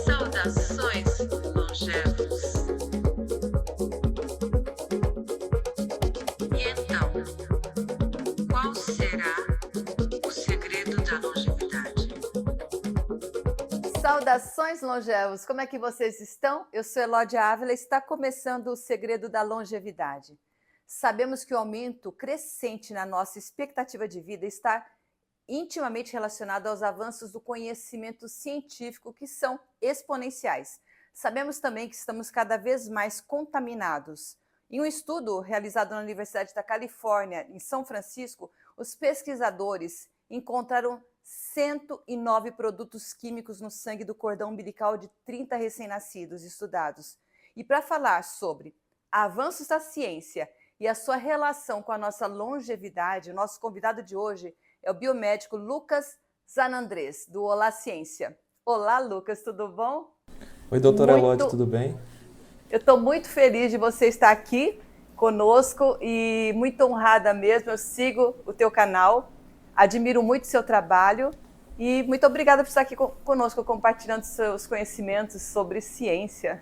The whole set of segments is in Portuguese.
Saudações, longevos! E então, qual será o segredo da longevidade? Saudações, longevos! Como é que vocês estão? Eu sou Elódia Ávila e está começando o Segredo da Longevidade. Sabemos que o aumento crescente na nossa expectativa de vida está intimamente relacionado aos avanços do conhecimento científico, que são exponenciais. Sabemos também que estamos cada vez mais contaminados. Em um estudo realizado na Universidade da Califórnia, em São Francisco, os pesquisadores encontraram 109 produtos químicos no sangue do cordão umbilical de 30 recém-nascidos estudados. E para falar sobre avanços da ciência e a sua relação com a nossa longevidade, o nosso convidado de hoje é o biomédico Lucas Zanandrés, do Olá Ciência. Olá, Lucas, tudo bom? Oi, doutora Elódia, tudo bem? Eu estou muito feliz de você estar aqui conosco e muito honrada mesmo. Eu sigo o teu canal, admiro muito o seu trabalho e muito obrigada por estar aqui conosco, compartilhando seus conhecimentos sobre ciência.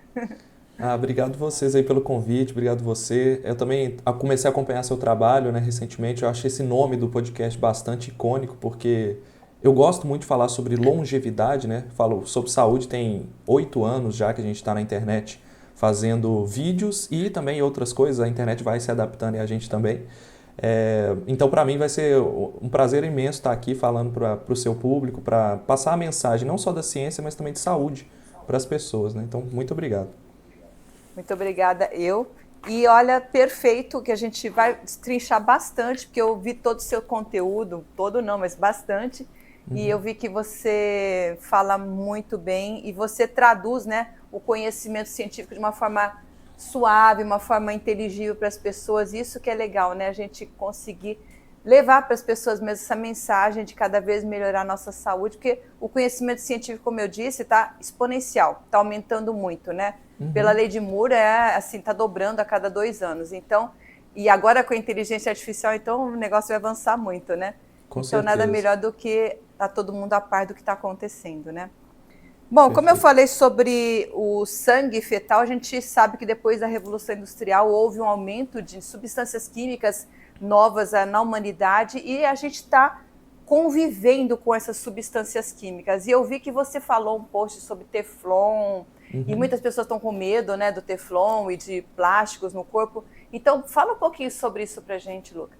Obrigado vocês aí pelo convite, obrigado você. Eu também comecei a acompanhar seu trabalho, né, recentemente. Eu achei esse nome do podcast bastante icônico, porque eu gosto muito de falar sobre longevidade, né? Falo sobre saúde, tem 8 anos já que a gente está na internet fazendo vídeos e também outras coisas. A internet vai se adaptando e a gente também. Então, para mim, vai ser um prazer imenso estar aqui falando para o seu público, para passar a mensagem não só da ciência, mas também de saúde para as pessoas, né? Então, muito obrigado. Muito obrigada, eu. E olha, perfeito, que a gente vai destrinchar bastante, porque eu vi todo o seu conteúdo, todo não, mas bastante, e eu vi que você fala muito bem e você traduz, né, o conhecimento científico de uma forma suave, uma forma inteligível para as pessoas. Isso que é legal, né, a gente conseguir levar para as pessoas mesmo essa mensagem de cada vez melhorar a nossa saúde, porque o conhecimento científico, como eu disse, está exponencial, está aumentando muito, né? Pela lei de Moore, está dobrando a cada 2 anos. Então, e agora com a inteligência artificial, então o negócio vai avançar muito, né? Com então, certeza. Nada melhor do que estar todo mundo a par do que está acontecendo, né? Bom, Perfeito. Como eu falei sobre o sangue fetal, a gente sabe que depois da Revolução Industrial houve um aumento de substâncias químicas novas na humanidade e a gente está convivendo com essas substâncias químicas. E eu vi que você falou um post sobre Teflon, e muitas pessoas estão com medo, né, do Teflon e de plásticos no corpo. Então, fala um pouquinho sobre isso pra gente, Lucas.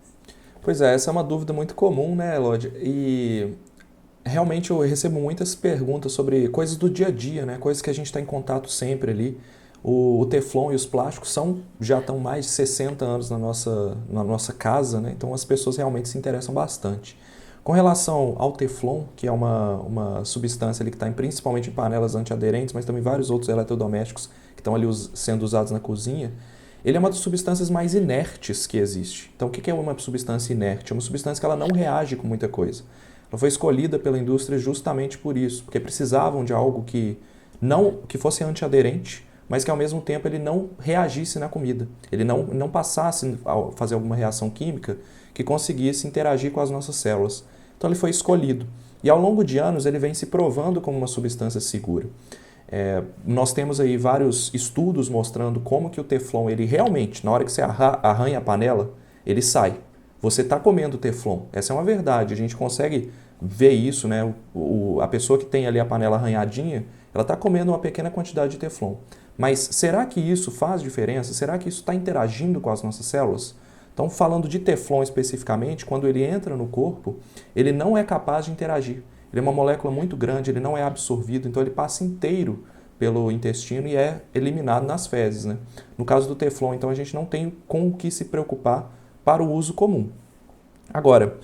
Pois é, essa é uma dúvida muito comum, né, Elódia? E realmente eu recebo muitas perguntas sobre coisas do dia a dia, né, coisas que a gente está em contato sempre ali. O Teflon e os plásticos já estão mais de 60 anos na nossa casa, né? Então as pessoas realmente se interessam bastante. Com relação ao Teflon, que é uma substância ali que está principalmente em panelas antiaderentes, mas também vários outros eletrodomésticos que estão ali sendo usados na cozinha, ele é uma das substâncias mais inertes que existe. Então o que é uma substância inerte? É uma substância que ela não reage com muita coisa. Ela foi escolhida pela indústria justamente por isso, porque precisavam de algo que fosse antiaderente, mas que ao mesmo tempo ele não reagisse na comida. Ele não passasse a fazer alguma reação química que conseguisse interagir com as nossas células. Então ele foi escolhido. E ao longo de anos ele vem se provando como uma substância segura. Nós temos aí vários estudos mostrando como que o Teflon, ele realmente, na hora que você arranha a panela, ele sai. Você está comendo Teflon. Essa é uma verdade. A gente consegue ver isso, né? A pessoa que tem ali a panela arranhadinha, ela está comendo uma pequena quantidade de Teflon. Mas será que isso faz diferença? Será que isso está interagindo com as nossas células? Então, falando de Teflon especificamente, quando ele entra no corpo, ele não é capaz de interagir. Ele é uma molécula muito grande, ele não é absorvido, então ele passa inteiro pelo intestino e é eliminado nas fezes, né? No caso do Teflon, então, a gente não tem com o que se preocupar para o uso comum. Agora,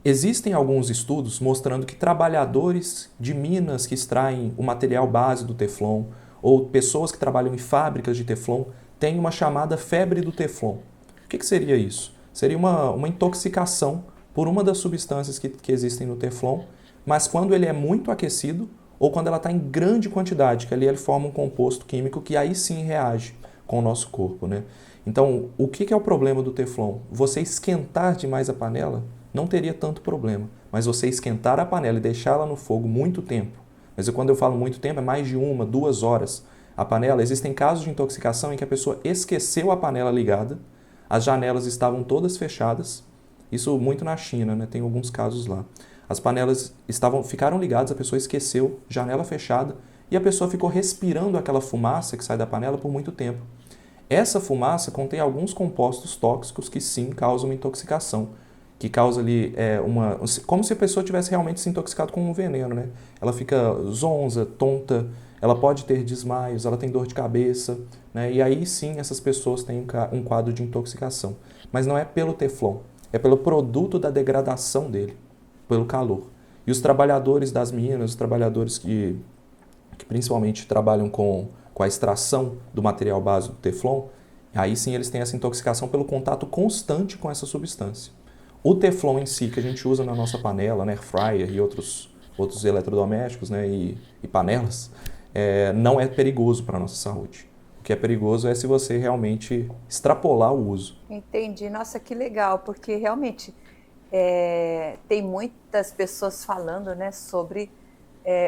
existem alguns estudos mostrando que trabalhadores de minas que extraem o material base do Teflon ou pessoas que trabalham em fábricas de Teflon têm uma chamada febre do Teflon. O que seria isso? Seria uma intoxicação por uma das substâncias que existem no Teflon, mas quando ele é muito aquecido ou quando ela está em grande quantidade, que ali ele forma um composto químico que aí sim reage com o nosso corpo, né? Então, o que é o problema do Teflon? Você esquentar demais a panela não teria tanto problema, mas você esquentar a panela e deixá-la no fogo muito tempo, Mas quando eu falo muito tempo, é mais de 1, 2 horas. A panela, existem casos de intoxicação em que a pessoa esqueceu a panela ligada, as janelas estavam todas fechadas, isso muito na China, né? Tem alguns casos lá. As panelas ficaram ligadas, a pessoa esqueceu, janela fechada, e a pessoa ficou respirando aquela fumaça que sai da panela por muito tempo. Essa fumaça contém alguns compostos tóxicos que sim causam intoxicação, que causa ali como se a pessoa tivesse realmente se intoxicado com um veneno, né? Ela fica zonza, tonta, ela pode ter desmaios, ela tem dor de cabeça, né? E aí sim essas pessoas têm um quadro de intoxicação. Mas não é pelo Teflon, é pelo produto da degradação dele, pelo calor. E os trabalhadores das minas, os trabalhadores que principalmente trabalham com a extração do material base do Teflon, aí sim eles têm essa intoxicação pelo contato constante com essa substância. O Teflon em si, que a gente usa na nossa panela, né, air fryer e outros eletrodomésticos, né, e panelas, não é perigoso para a nossa saúde. O que é perigoso é se você realmente extrapolar o uso. Entendi. Nossa, que legal, porque realmente tem muitas pessoas falando, né, sobre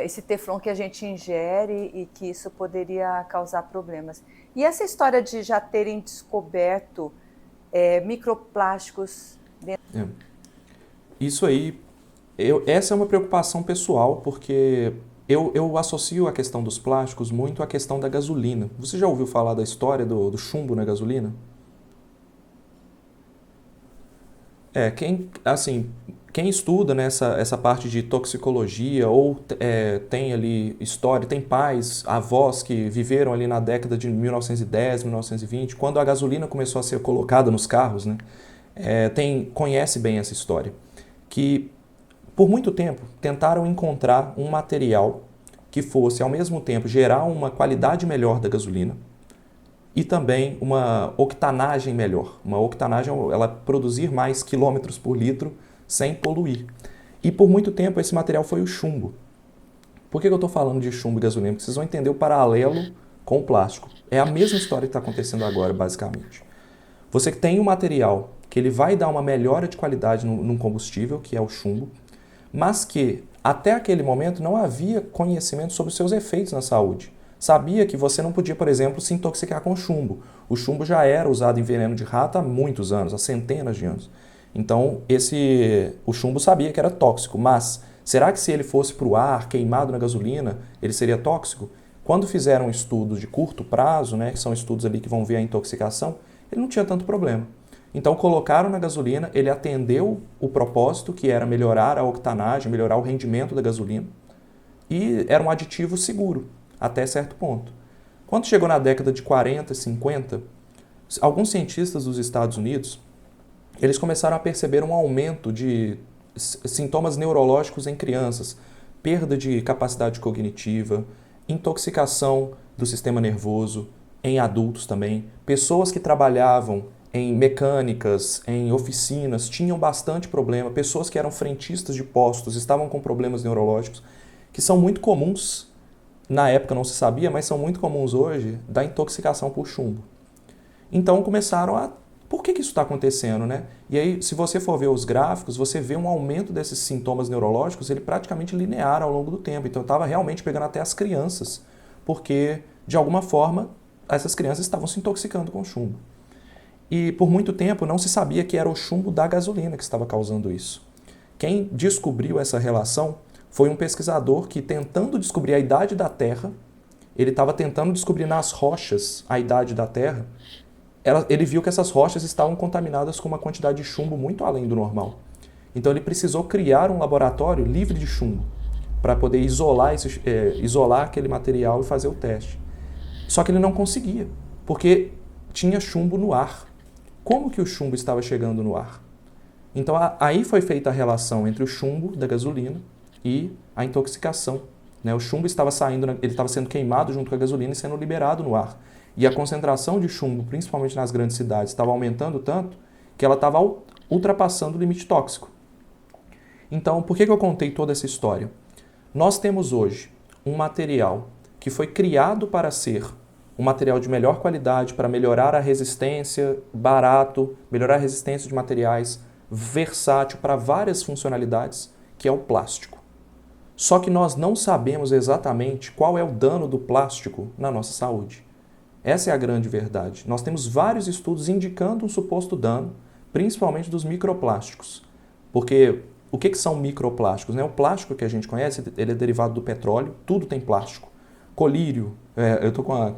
esse Teflon que a gente ingere e que isso poderia causar problemas. E essa história de já terem descoberto microplásticos dentro... Isso aí, essa é uma preocupação pessoal, porque eu associo a questão dos plásticos muito à questão da gasolina. Você já ouviu falar da história do chumbo na gasolina? Quem estuda essa parte de toxicologia ou tem ali história, tem pais, avós que viveram ali na década de 1910, 1920, quando a gasolina começou a ser colocada nos carros, né, conhece bem essa história. Que por muito tempo tentaram encontrar um material que fosse ao mesmo tempo gerar uma qualidade melhor da gasolina e também uma octanagem melhor. Uma octanagem é ela produzir mais quilômetros por litro sem poluir. E por muito tempo esse material foi o chumbo. Por que eu estou falando de chumbo e gasolina? Porque vocês vão entender o paralelo com o plástico. É a mesma história que está acontecendo agora, basicamente. Você tem um material que ele vai dar uma melhora de qualidade num combustível, que é o chumbo, mas que até aquele momento não havia conhecimento sobre os seus efeitos na saúde. Sabia que você não podia, por exemplo, se intoxicar com chumbo. O chumbo já era usado em veneno de rato há muitos anos, há centenas de anos. Então, o chumbo sabia que era tóxico, mas será que se ele fosse para o ar, queimado na gasolina, ele seria tóxico? Quando fizeram estudos de curto prazo, né, que são estudos ali que vão ver a intoxicação, ele não tinha tanto problema. Então, colocaram na gasolina, ele atendeu o propósito, que era melhorar a octanagem, melhorar o rendimento da gasolina, e era um aditivo seguro, até certo ponto. Quando chegou na década de 40, 50, alguns cientistas dos Estados Unidos, eles começaram a perceber um aumento de sintomas neurológicos em crianças, perda de capacidade cognitiva, intoxicação do sistema nervoso, em adultos também. Pessoas que trabalhavam em mecânicas, em oficinas, tinham bastante problema. Pessoas que eram frentistas de postos estavam com problemas neurológicos, que são muito comuns, na época não se sabia, mas são muito comuns hoje, da intoxicação por chumbo. Então começaram a... Por que isso está acontecendo, né? E aí, se você for ver os gráficos, você vê um aumento desses sintomas neurológicos, ele praticamente linear ao longo do tempo. Então estava realmente pegando até as crianças, porque, de alguma forma, essas crianças estavam se intoxicando com chumbo. E por muito tempo não se sabia que era o chumbo da gasolina que estava causando isso. Quem descobriu essa relação foi um pesquisador que, tentando descobrir a idade da Terra, ele estava tentando descobrir nas rochas a idade da Terra, ele viu que essas rochas estavam contaminadas com uma quantidade de chumbo muito além do normal. Então ele precisou criar um laboratório livre de chumbo para poder isolar aquele material e fazer o teste. Só que ele não conseguia, porque tinha chumbo no ar. Como que o chumbo estava chegando no ar? Então aí foi feita a relação entre o chumbo da gasolina e a intoxicação, né? O chumbo estava ele estava sendo queimado junto com a gasolina e sendo liberado no ar. E a concentração de chumbo, principalmente nas grandes cidades, estava aumentando tanto que ela estava ultrapassando o limite tóxico. Então, por que eu contei toda essa história? Nós temos hoje um material que foi criado para ser um material de melhor qualidade, para melhorar a resistência, barato, melhorar a resistência de materiais, versátil para várias funcionalidades, que é o plástico. Só que nós não sabemos exatamente qual é o dano do plástico na nossa saúde. Essa é a grande verdade. Nós temos vários estudos indicando um suposto dano, principalmente dos microplásticos. Porque o que são microplásticos, né? O plástico que a gente conhece, ele é derivado do petróleo, tudo tem plástico. Colírio, eu estou com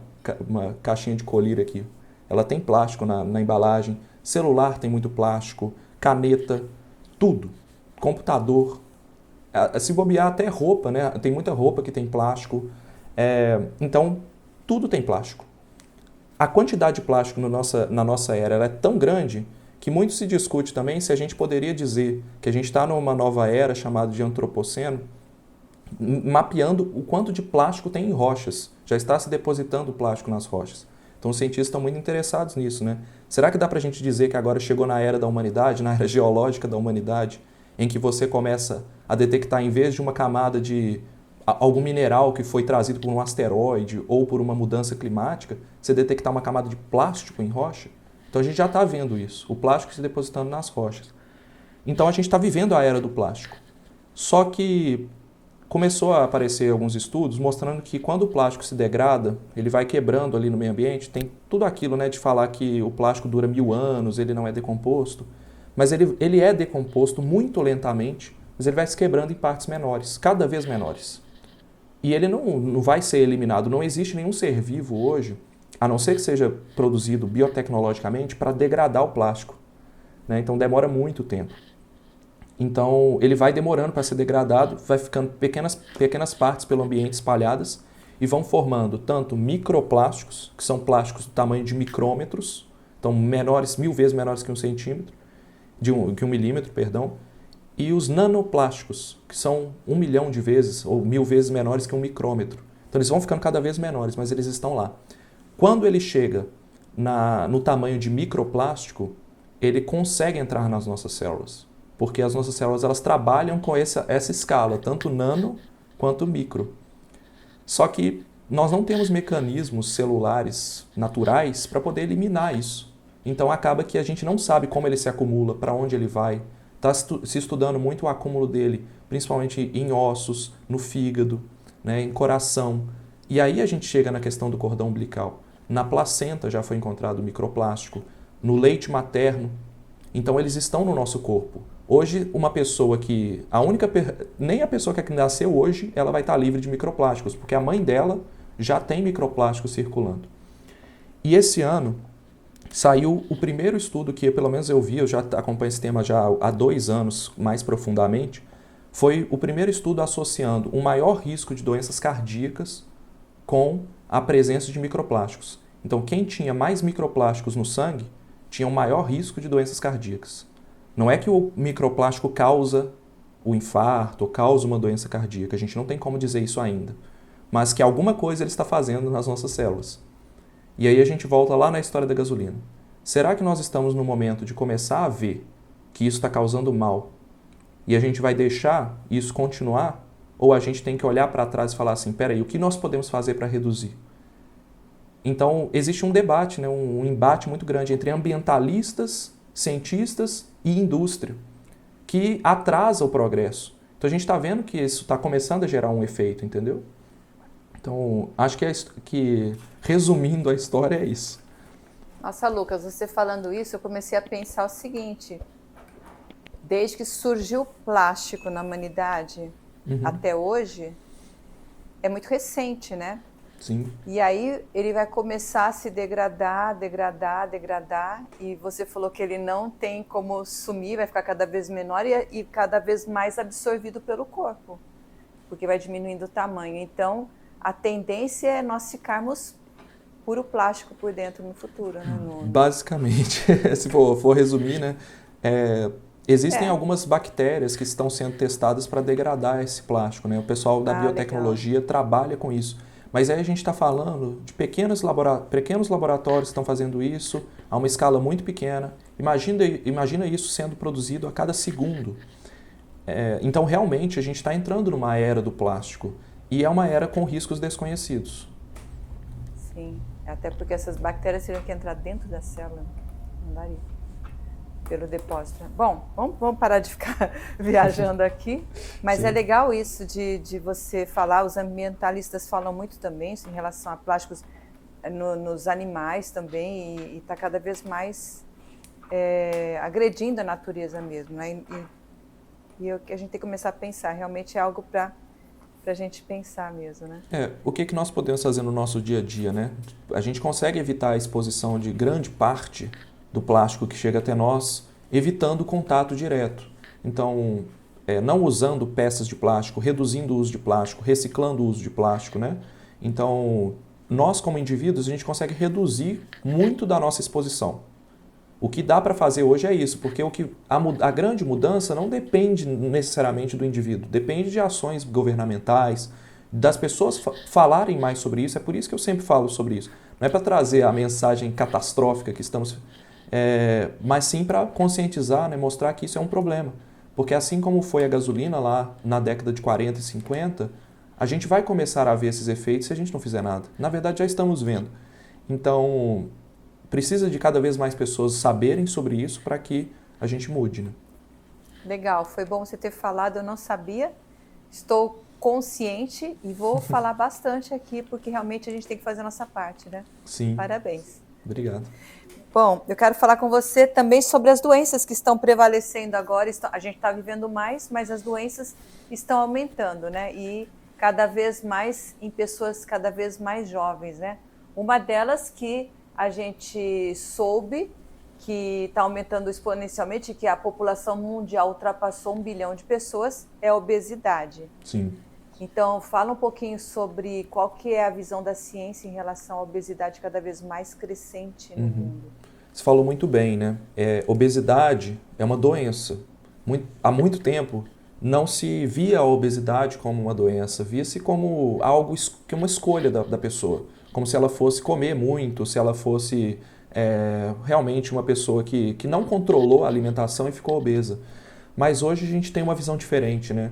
uma caixinha de colírio aqui, ela tem plástico na embalagem. Celular tem muito plástico, caneta, tudo. Computador, se bobear até roupa, né? Tem muita roupa que tem plástico. Então, tudo tem plástico. A quantidade de plástico na nossa era ela é tão grande que muito se discute também se a gente poderia dizer que a gente está numa nova era chamada de antropoceno, mapeando o quanto de plástico tem em rochas. Já está se depositando plástico nas rochas. Então os cientistas estão muito interessados nisso, né? Será que dá para a gente dizer que agora chegou na era da humanidade, na era geológica da humanidade, em que você começa a detectar, em vez de uma camada de algum mineral que foi trazido por um asteroide ou por uma mudança climática, você detectar uma camada de plástico em rocha? Então a gente já está vendo isso, o plástico se depositando nas rochas. Então a gente está vivendo a era do plástico. Só que começou a aparecer alguns estudos mostrando que quando o plástico se degrada, ele vai quebrando ali no meio ambiente, tem tudo aquilo, né, de falar que o plástico dura 1000 anos, ele não é decomposto, mas ele é decomposto muito lentamente, mas ele vai se quebrando em partes menores, cada vez menores. E ele não vai ser eliminado, não existe nenhum ser vivo hoje, a não ser que seja produzido biotecnologicamente, para degradar o plástico, né? Então demora muito tempo. Então ele vai demorando para ser degradado, vai ficando pequenas partes pelo ambiente espalhadas e vão formando tanto microplásticos, que são plásticos do tamanho de micrômetros, então menores, 1000 vezes menores que um centímetro, que um milímetro, perdão, e os nanoplásticos, que são 1 milhão de vezes ou 1000 vezes menores que um micrômetro. Então eles vão ficando cada vez menores, mas eles estão lá. Quando ele chega no tamanho de microplástico, ele consegue entrar nas nossas células, porque as nossas células elas trabalham com essa escala, tanto nano quanto micro. Só que nós não temos mecanismos celulares naturais para poder eliminar isso. Então acaba que a gente não sabe como ele se acumula, para onde ele vai. Está se estudando muito o acúmulo dele, principalmente em ossos, no fígado, né, em coração. E aí a gente chega na questão do cordão umbilical. Na placenta já foi encontrado microplástico, no leite materno. Então eles estão no nosso corpo. Hoje, uma pessoa que... nem a pessoa que nasceu hoje, ela vai estar livre de microplásticos, porque a mãe dela já tem microplástico circulando. E esse ano saiu o primeiro estudo que, pelo menos eu vi, eu já acompanho esse tema já há 2 anos mais profundamente, foi o primeiro estudo associando um maior risco de doenças cardíacas com a presença de microplásticos. Então, quem tinha mais microplásticos no sangue tinha um maior risco de doenças cardíacas. Não é que o microplástico causa o infarto ou causa uma doença cardíaca, a gente não tem como dizer isso ainda, mas que alguma coisa ele está fazendo nas nossas células. E aí a gente volta lá na história da gasolina. Será que nós estamos no momento de começar a ver que isso está causando mal e a gente vai deixar isso continuar? Ou a gente tem que olhar para trás e falar assim, peraí, o que nós podemos fazer para reduzir? Então existe um debate, né, um embate muito grande entre ambientalistas, cientistas e indústria, que atrasa o progresso. Então a gente está vendo que isso está começando a gerar um efeito, entendeu? Então, acho que resumindo a história é isso. Nossa, Lucas, você falando isso, eu comecei a pensar o seguinte: desde que surgiu o plástico na humanidade até hoje, é muito recente, né? Sim. E aí ele vai começar a se degradar, e você falou que ele não tem como sumir, vai ficar cada vez menor e cada vez mais absorvido pelo corpo, porque vai diminuindo o tamanho. Então, a tendência é nós ficarmos puro plástico por dentro no futuro, né? Basicamente, se for resumir, né? Existem algumas bactérias que estão sendo testadas para degradar esse plástico, né? O pessoal da biotecnologia trabalha com isso. Mas aí a gente está falando de pequenos laboratórios que estão fazendo isso a uma escala muito pequena. Imagina isso sendo produzido a cada segundo. Então, realmente, a gente está entrando numa era do plástico. E é uma era com riscos desconhecidos. Sim, até porque essas bactérias teriam que entrar dentro da célula. Não daria. pelo depósito. Bom, vamos parar de ficar viajando aqui, mas Sim. é legal isso de você falar, os ambientalistas falam muito também em relação a plásticos nos animais também, e está cada vez mais agredindo a natureza mesmo, né? E a gente tem que começar a pensar, realmente é algo para a gente pensar mesmo, né? O que nós podemos fazer no nosso dia a dia, né? A gente consegue evitar a exposição de grande parte do plástico que chega até nós, evitando o contato direto. Então, não usando peças de plástico, reduzindo o uso de plástico, reciclando o uso de plástico, né? Então, nós como indivíduos, a gente consegue reduzir muito da nossa exposição. O que dá para fazer hoje é isso, porque a grande mudança não depende necessariamente do indivíduo, depende de ações governamentais, das pessoas falarem mais sobre isso. É por isso que eu sempre falo sobre isso. Não é para trazer a mensagem catastrófica que estamos... mas sim para conscientizar, né, mostrar que isso é um problema. Porque assim como foi a gasolina lá na década de 40 e 50, a gente vai começar a ver esses efeitos se a gente não fizer nada. Na verdade, já estamos vendo. Então... precisa de cada vez mais pessoas saberem sobre isso para que a gente mude, né? Legal, foi bom você ter falado, eu não sabia, estou consciente e vou falar bastante aqui, porque realmente a gente tem que fazer a nossa parte, né? Sim. Parabéns. Obrigado. Bom, eu quero falar com você também sobre as doenças que estão prevalecendo agora. A gente está vivendo mais, mas as doenças estão aumentando, né? E cada vez mais em pessoas cada vez mais jovens, né? Uma delas que a gente soube que está aumentando exponencialmente, que a população mundial ultrapassou 1 bilhão de pessoas, é a obesidade. Sim. Então, fala um pouquinho sobre qual que é a visão da ciência em relação à obesidade cada vez mais crescente no mundo. Você falou muito bem, né? Obesidade é uma doença. Há muito tempo não se via a obesidade como uma doença, via-se como algo que é uma escolha da pessoa. Como se ela fosse comer muito, se ela fosse realmente uma pessoa que não controlou a alimentação e ficou obesa. Mas hoje a gente tem uma visão diferente, né?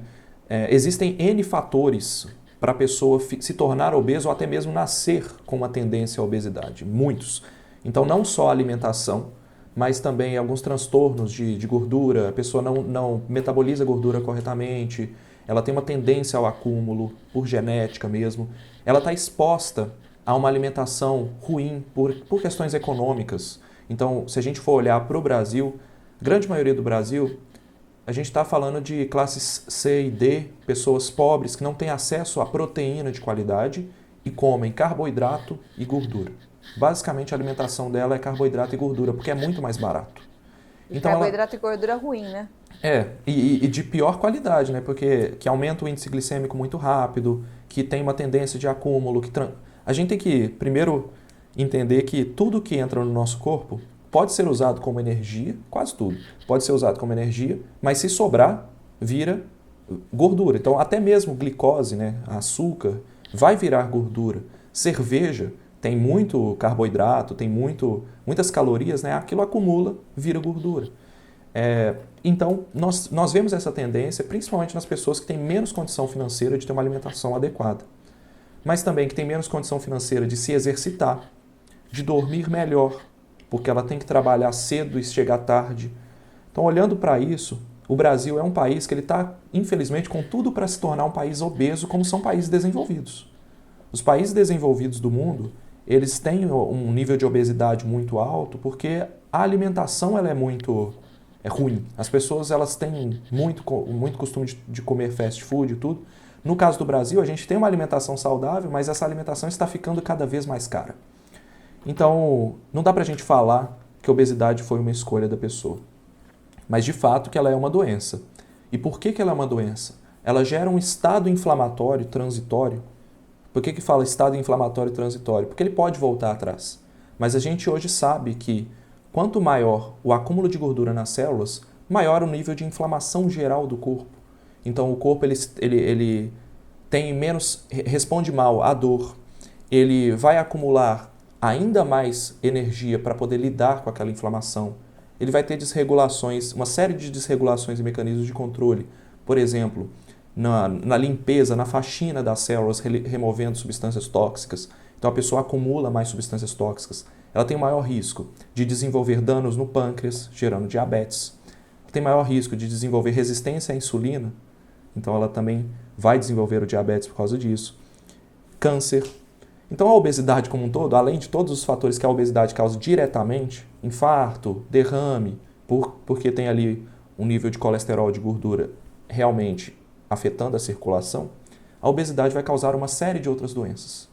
Existem N fatores para a pessoa se tornar obesa ou até mesmo nascer com uma tendência à obesidade, muitos. Então não só a alimentação, mas também alguns transtornos de gordura, a pessoa não metaboliza a gordura corretamente, ela tem uma tendência ao acúmulo, por genética mesmo, ela está exposta a uma alimentação ruim por questões econômicas. Então, se a gente for olhar para o Brasil, a grande maioria do Brasil, a gente está falando de classes C e D, pessoas pobres que não têm acesso a proteína de qualidade e comem carboidrato e gordura. Basicamente, a alimentação dela é carboidrato e gordura, porque é muito mais barato. E então, carboidrato e gordura ruim, né? E de pior qualidade, né? Porque que aumenta o índice glicêmico muito rápido, que tem uma tendência de acúmulo, A gente tem que, primeiro, entender que tudo que entra no nosso corpo pode ser usado como energia, quase tudo, pode ser usado como energia, mas se sobrar, vira gordura. Então, até mesmo glicose, né, açúcar, vai virar gordura. Cerveja tem muito carboidrato, tem muitas calorias, né, aquilo acumula, vira gordura. Então, nós vemos essa tendência, principalmente nas pessoas que têm menos condição financeira de ter uma alimentação adequada. Mas também que tem menos condição financeira de se exercitar, de dormir melhor, porque ela tem que trabalhar cedo e chegar tarde. Então, olhando para isso, o Brasil é um país que ele está, infelizmente, com tudo para se tornar um país obeso, como são países desenvolvidos. Os países desenvolvidos do mundo, eles têm um nível de obesidade muito alto, porque a alimentação ela é muito ruim. As pessoas elas têm muito costume de comer fast food e tudo. No caso do Brasil, a gente tem uma alimentação saudável, mas essa alimentação está ficando cada vez mais cara. Então, não dá pra gente falar que a obesidade foi uma escolha da pessoa. Mas, de fato, que ela é uma doença. E por que ela é uma doença? Ela gera um estado inflamatório transitório. Por que fala estado inflamatório transitório? Porque ele pode voltar atrás. Mas a gente hoje sabe que quanto maior o acúmulo de gordura nas células, maior o nível de inflamação geral do corpo. Então, o corpo ele tem responde mal à dor, ele vai acumular ainda mais energia para poder lidar com aquela inflamação. Ele vai ter desregulações, uma série de desregulações e mecanismos de controle. Por exemplo, na limpeza, na faxina das células, removendo substâncias tóxicas. Então a pessoa acumula mais substâncias tóxicas. ela tem o maior risco de desenvolver danos no pâncreas, gerando diabetes. Ela tem maior risco de desenvolver resistência à insulina, então ela também vai desenvolver o diabetes por causa disso. Câncer. Então a obesidade como um todo, além de todos os fatores que a obesidade causa diretamente, infarto, derrame, porque tem ali um nível de colesterol, de gordura realmente afetando a circulação, a obesidade vai causar uma série de outras doenças.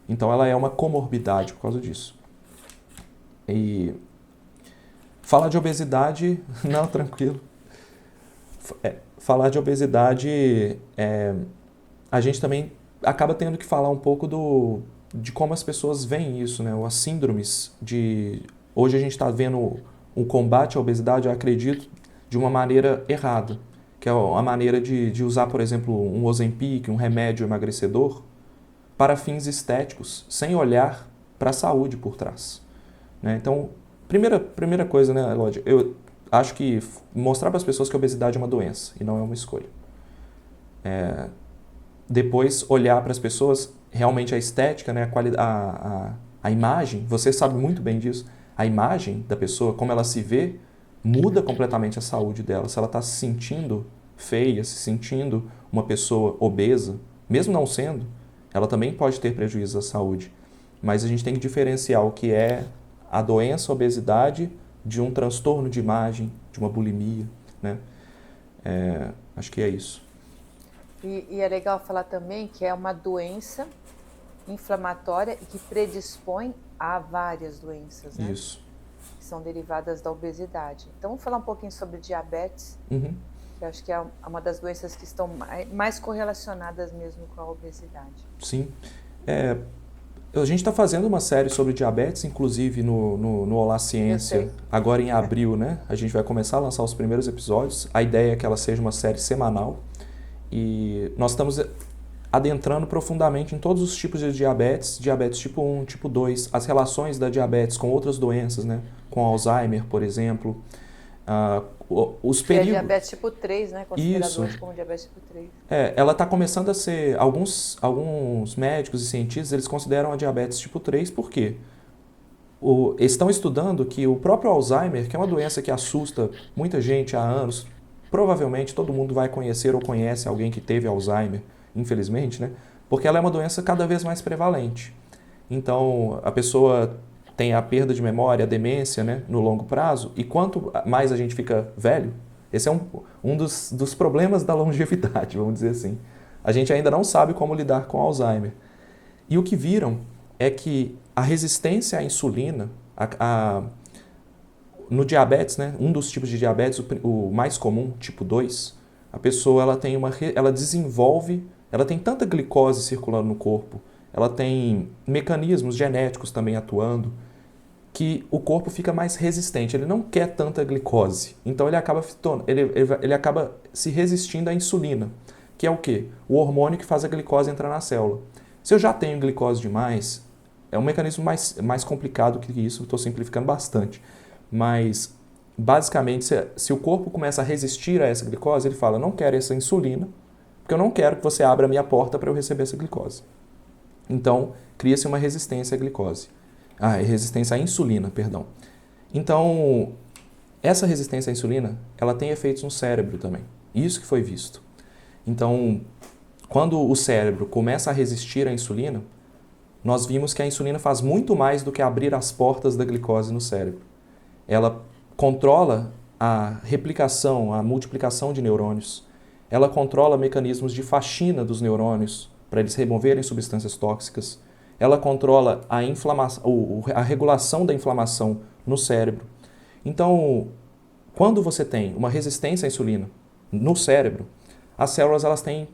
Então ela é uma comorbidade por causa disso. E falar de obesidade, não, tranquilo. Falar de obesidade, a gente também acaba tendo que falar um pouco de como as pessoas veem isso, né? As síndromes de... Hoje a gente está vendo o combate à obesidade, eu acredito, de uma maneira errada, que é a maneira de usar, por exemplo, um Ozempic, um remédio emagrecedor, para fins estéticos, sem olhar para a saúde por trás. Né? Então, primeira coisa, né, Lodi, eu acho que mostrar para as pessoas que a obesidade é uma doença e não é uma escolha. Depois, olhar para as pessoas, realmente a estética, né, a imagem, você sabe muito bem disso, a imagem da pessoa, como ela se vê, muda completamente a saúde dela. Se ela está se sentindo feia, se sentindo uma pessoa obesa, mesmo não sendo, ela também pode ter prejuízo à saúde. Mas a gente tem que diferenciar o que é a doença, a obesidade, de um transtorno de imagem, de uma bulimia, né? Acho que é isso. E é legal falar também que é uma doença inflamatória e que predispõe a várias doenças, né? Isso. Que são derivadas da obesidade. Então, vamos falar um pouquinho sobre diabetes, que eu acho que é uma das doenças que estão mais correlacionadas mesmo com a obesidade. Sim. A gente está fazendo uma série sobre diabetes, inclusive no Olá Ciência, agora em abril, né? A gente vai começar a lançar os primeiros episódios. A ideia é que ela seja uma série semanal. E nós estamos adentrando profundamente em todos os tipos de diabetes tipo 1, tipo 2, as relações da diabetes com outras doenças, né? Com Alzheimer, por exemplo. Os perigos... É diabetes tipo 3, né? Considerado hoje como diabetes tipo 3. Ela está começando a ser... Alguns médicos e cientistas, eles consideram a diabetes tipo 3, por quê? Estão estudando que o próprio Alzheimer, que é uma doença que assusta muita gente há anos, provavelmente todo mundo vai conhecer ou conhece alguém que teve Alzheimer, infelizmente, né? Porque ela é uma doença cada vez mais prevalente. Então, a pessoa tem a perda de memória, a demência, né, no longo prazo, e quanto mais a gente fica velho, esse é um dos problemas da longevidade, vamos dizer assim. A gente ainda não sabe como lidar com Alzheimer. E o que viram é que a resistência à insulina, no diabetes, né, um dos tipos de diabetes, o mais comum, tipo 2, a pessoa ela desenvolve, ela tem tanta glicose circulando no corpo, ela tem mecanismos genéticos também atuando, que o corpo fica mais resistente, ele não quer tanta glicose. Então ele acaba se resistindo à insulina, que é o quê? O hormônio que faz a glicose entrar na célula. Se eu já tenho glicose demais, é um mecanismo mais complicado que isso, estou simplificando bastante. Mas, basicamente, se o corpo começa a resistir a essa glicose, ele fala, não quero essa insulina, porque eu não quero que você abra a minha porta para eu receber essa glicose. Então, cria-se uma resistência à glicose. Resistência à insulina, perdão. Então, essa resistência à insulina, ela tem efeitos no cérebro também. Isso que foi visto. Então, quando o cérebro começa a resistir à insulina, nós vimos que a insulina faz muito mais do que abrir as portas da glicose no cérebro. Ela controla a replicação, a multiplicação de neurônios. Ela controla mecanismos de faxina dos neurônios para eles removerem substâncias tóxicas. Ela controla a regulação da inflamação no cérebro. Então, quando você tem uma resistência à insulina no cérebro, as células elas têm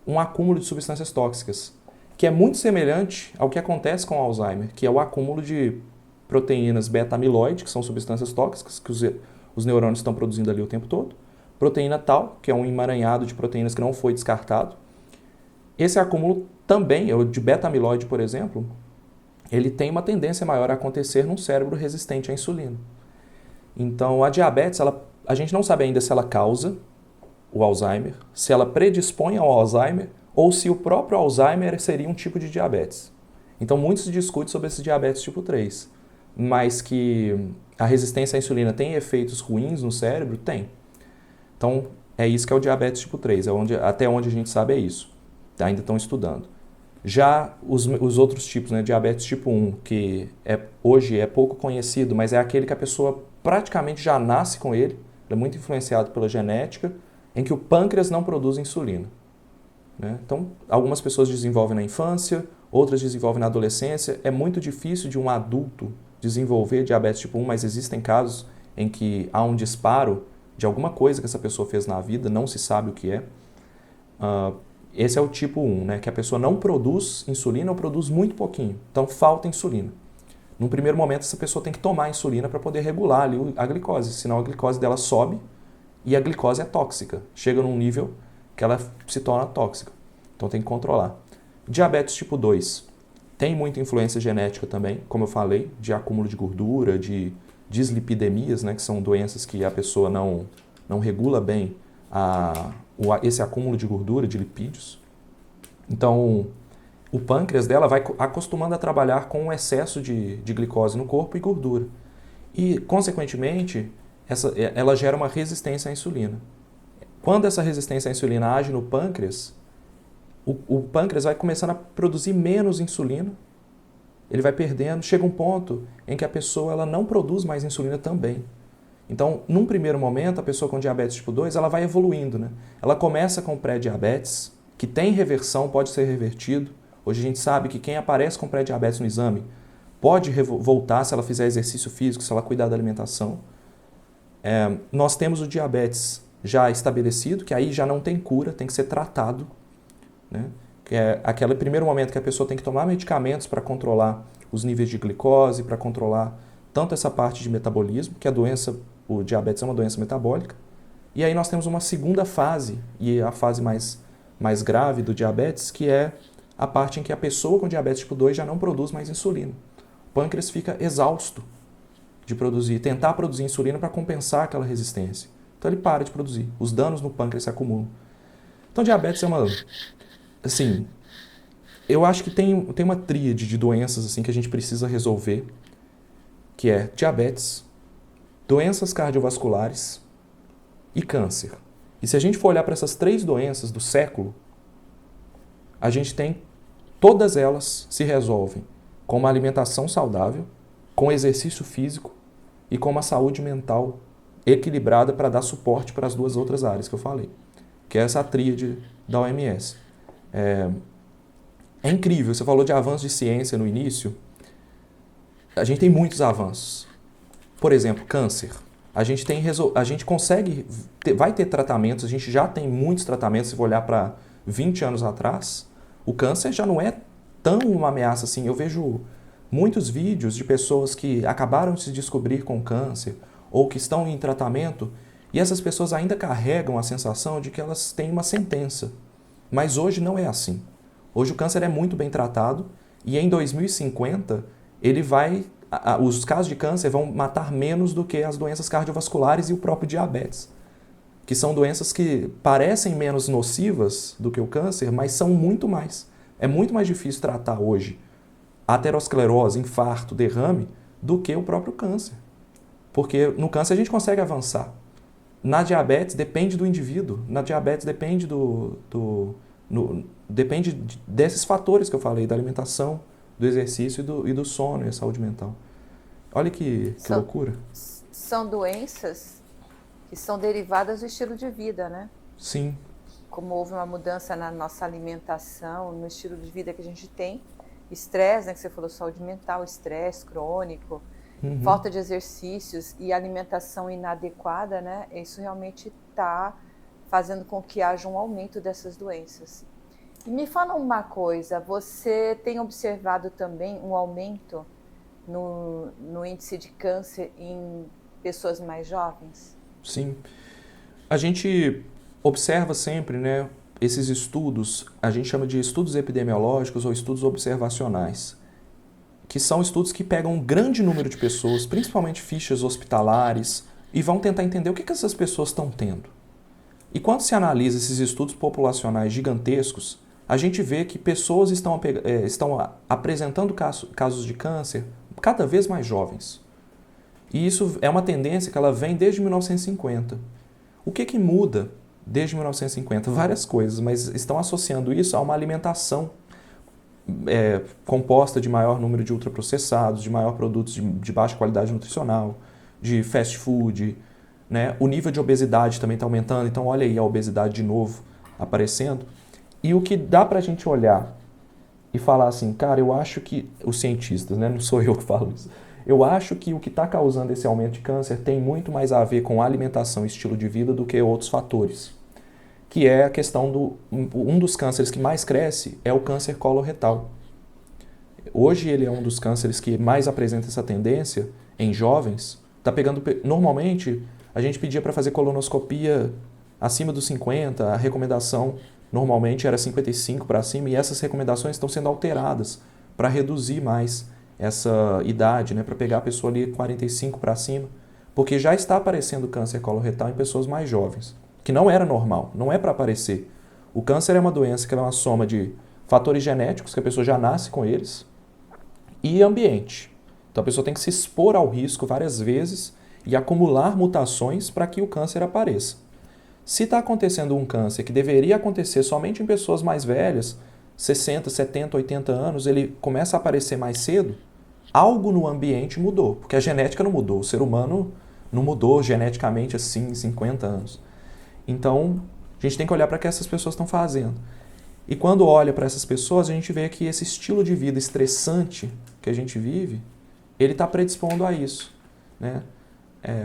um acúmulo de substâncias tóxicas, que é muito semelhante ao que acontece com o Alzheimer, que é o acúmulo de proteínas beta-amiloide, que são substâncias tóxicas que os neurônios estão produzindo ali o tempo todo. Proteína tau, que é um emaranhado de proteínas que não foi descartado. Esse acúmulo também, o de beta-amiloide, por exemplo, ele tem uma tendência maior a acontecer num cérebro resistente à insulina. Então, a diabetes, a gente não sabe ainda se ela causa o Alzheimer, se ela predispõe ao Alzheimer, ou se o próprio Alzheimer seria um tipo de diabetes. Então, muito se discute sobre esse diabetes tipo 3. mas que a resistência à insulina tem efeitos ruins no cérebro? Tem. Então, é isso que é o diabetes tipo 3, até onde a gente sabe é isso. Ainda estão estudando. Já os outros tipos, né, diabetes tipo 1, que hoje é pouco conhecido, mas é aquele que a pessoa praticamente já nasce com ele é muito influenciado pela genética, em que o pâncreas não produz insulina. Né? Então, algumas pessoas desenvolvem na infância, outras desenvolvem na adolescência. É muito difícil de um adulto desenvolver diabetes tipo 1, mas existem casos em que há um disparo de alguma coisa que essa pessoa fez na vida, não se sabe o que é. Esse é o tipo 1, né? Que a pessoa não produz insulina ou produz muito pouquinho. Então, falta insulina. Num primeiro momento, essa pessoa tem que tomar insulina para poder regular ali a glicose, senão a glicose dela sobe e a glicose é tóxica. Chega num nível que ela se torna tóxica. Então tem que controlar. Diabetes tipo 2 tem muita influência genética também, como eu falei, de acúmulo de gordura, de dislipidemias, né, que são doenças que a pessoa não regula bem esse acúmulo de gordura, de lipídios. Então, o pâncreas dela vai acostumando a trabalhar com um excesso de glicose no corpo e gordura. E, consequentemente, ela gera uma resistência à insulina. Quando essa resistência à insulina age no pâncreas, o pâncreas vai começando a produzir menos insulina, ele vai perdendo, chega um ponto em que a pessoa ela não produz mais insulina também. Então, num primeiro momento, a pessoa com diabetes tipo 2, ela vai evoluindo, né? Ela começa com pré-diabetes, que tem reversão, pode ser revertido. Hoje a gente sabe que quem aparece com pré-diabetes no exame pode voltar se ela fizer exercício físico, se ela cuidar da alimentação. Nós temos o diabetes já estabelecido, que aí já não tem cura, tem que ser tratado, né? Que é aquele primeiro momento que a pessoa tem que tomar medicamentos para controlar os níveis de glicose, para controlar tanto essa parte de metabolismo, que o diabetes é uma doença metabólica, e aí nós temos uma segunda fase, e a fase mais grave do diabetes, que é a parte em que a pessoa com diabetes tipo 2 já não produz mais insulina. O pâncreas fica exausto de tentar produzir insulina para compensar aquela resistência. Então ele para de produzir. Os danos no pâncreas se acumulam. Então diabetes é assim, eu acho que tem uma tríade de doenças assim que a gente precisa resolver, que é diabetes, doenças cardiovasculares e câncer. E se a gente for olhar para essas 3 doenças do século, a gente tem todas elas se resolvem com uma alimentação saudável, com exercício físico e com uma saúde mental equilibrada para dar suporte para as 2 outras áreas que eu falei, que é essa tríade da OMS. É incrível, você falou de avanço de ciência no início, a gente tem muitos avanços. Por exemplo, câncer. A gente consegue, vai ter tratamentos, a gente já tem muitos tratamentos, se for olhar para 20 anos atrás, o câncer já não é tão uma ameaça assim. Eu vejo muitos vídeos de pessoas que acabaram de se descobrir com câncer ou que estão em tratamento e essas pessoas ainda carregam a sensação de que elas têm uma sentença. Mas hoje não é assim. Hoje o câncer é muito bem tratado e em 2050 os casos de câncer vão matar menos do que as doenças cardiovasculares e o próprio diabetes, que são doenças que parecem menos nocivas do que o câncer, mas são muito mais. É muito mais difícil tratar hoje aterosclerose, infarto, derrame, do que o próprio câncer. Porque no câncer a gente consegue avançar. Na diabetes depende do indivíduo. Na diabetes depende depende desses fatores que eu falei, da alimentação, do exercício e do sono e a saúde mental. Olha que loucura. São doenças que são derivadas do estilo de vida, né? Sim. Como houve uma mudança na nossa alimentação, no estilo de vida que a gente tem, estresse, né, que você falou, saúde mental, estresse crônico, falta de exercícios e alimentação inadequada, né? Isso realmente está fazendo com que haja um aumento dessas doenças. E me fala uma coisa, você tem observado também um aumento no índice de câncer em pessoas mais jovens? Sim. A gente observa sempre, né, esses estudos, a gente chama de estudos epidemiológicos ou estudos observacionais, que são estudos que pegam um grande número de pessoas, principalmente fichas hospitalares, e vão tentar entender o que essas pessoas estão tendo. E quando se analisa esses estudos populacionais gigantescos, a gente vê que pessoas estão apresentando casos de câncer cada vez mais jovens. E isso é uma tendência que ela vem desde 1950. O que muda desde 1950? Várias coisas, mas estão associando isso a uma alimentação composta de maior número de ultraprocessados, de maior produtos de baixa qualidade nutricional, de fast food, né? O nível de obesidade também está aumentando, então olha aí a obesidade de novo aparecendo. E o que dá para a gente olhar e falar assim, cara, eu acho que os cientistas, né? Não sou eu que falo isso, eu acho que o que está causando esse aumento de câncer tem muito mais a ver com alimentação e estilo de vida do que outros fatores, que é a questão um dos cânceres que mais cresce é o câncer coloretal. Hoje ele é um dos cânceres que mais apresenta essa tendência em jovens. Tá pegando, normalmente a gente pedia para fazer colonoscopia acima dos 50, a recomendação normalmente era 55 para cima, e essas recomendações estão sendo alteradas para reduzir mais essa idade, né, para pegar a pessoa ali 45 para cima, porque já está aparecendo câncer coloretal em pessoas mais jovens, que não era normal, não é para aparecer. O câncer é uma doença que é uma soma de fatores genéticos, que a pessoa já nasce com eles, e ambiente. Então a pessoa tem que se expor ao risco várias vezes e acumular mutações para que o câncer apareça. Se está acontecendo um câncer que deveria acontecer somente em pessoas mais velhas, 60, 70, 80 anos, ele começa a aparecer mais cedo, algo no ambiente mudou, porque a genética não mudou, o ser humano não mudou geneticamente assim em 50 anos. Então, a gente tem que olhar para o que essas pessoas estão fazendo. E quando olha para essas pessoas, a gente vê que esse estilo de vida estressante que a gente vive, ele está predispondo a isso, né?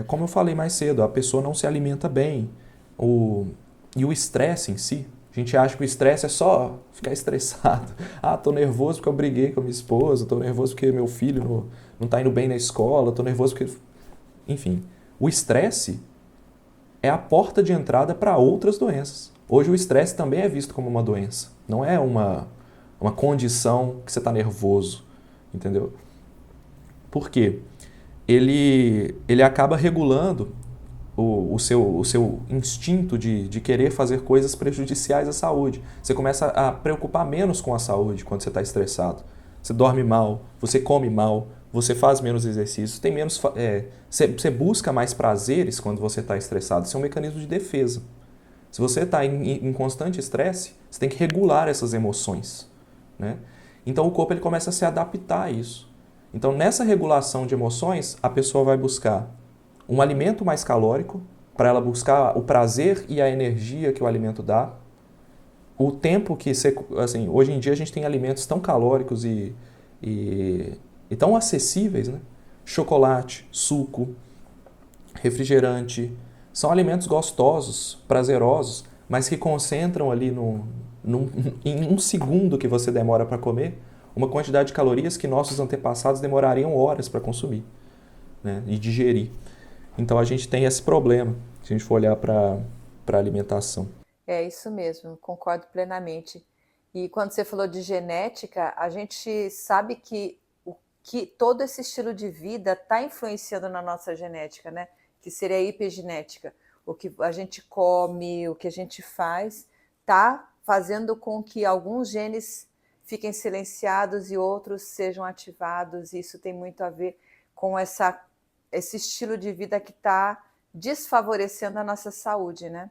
Como eu falei mais cedo, a pessoa não se alimenta bem, e o estresse em si, a gente acha que o estresse é só ficar estressado. Ah, tô nervoso porque eu briguei com a minha esposa, tô nervoso porque meu filho não tá indo bem na escola, tô nervoso porque... Enfim, o estresse é a porta de entrada para outras doenças. Hoje o estresse também é visto como uma doença, não é uma condição que você está nervoso, entendeu? Por quê? Ele acaba regulando o seu instinto de querer fazer coisas prejudiciais à saúde. Você começa a preocupar menos com a saúde quando você está estressado. Você dorme mal, você come mal, você faz menos exercícios, tem menos, você busca mais prazeres quando você está estressado. Isso é um mecanismo de defesa. Se você está em constante estresse, você tem que regular essas emoções, né? Então o corpo ele começa a se adaptar a isso. Então nessa regulação de emoções, a pessoa vai buscar um alimento mais calórico, para ela buscar o prazer e a energia que o alimento dá. O tempo que assim, hoje em dia a gente tem alimentos tão calóricos e tão acessíveis, né? Chocolate, suco, refrigerante, são alimentos gostosos, prazerosos, mas que concentram ali em um segundo que você demora para comer, uma quantidade de calorias que nossos antepassados demorariam horas para consumir, né? E digerir. Então a gente tem esse problema, se a gente for olhar para a alimentação. É isso mesmo, concordo plenamente. E quando você falou de genética, a gente sabe que todo esse estilo de vida está influenciando na nossa genética, né? Que seria a epigenética. O que a gente come, o que a gente faz, está fazendo com que alguns genes fiquem silenciados e outros sejam ativados. E isso tem muito a ver com esse estilo de vida que está desfavorecendo a nossa saúde, né?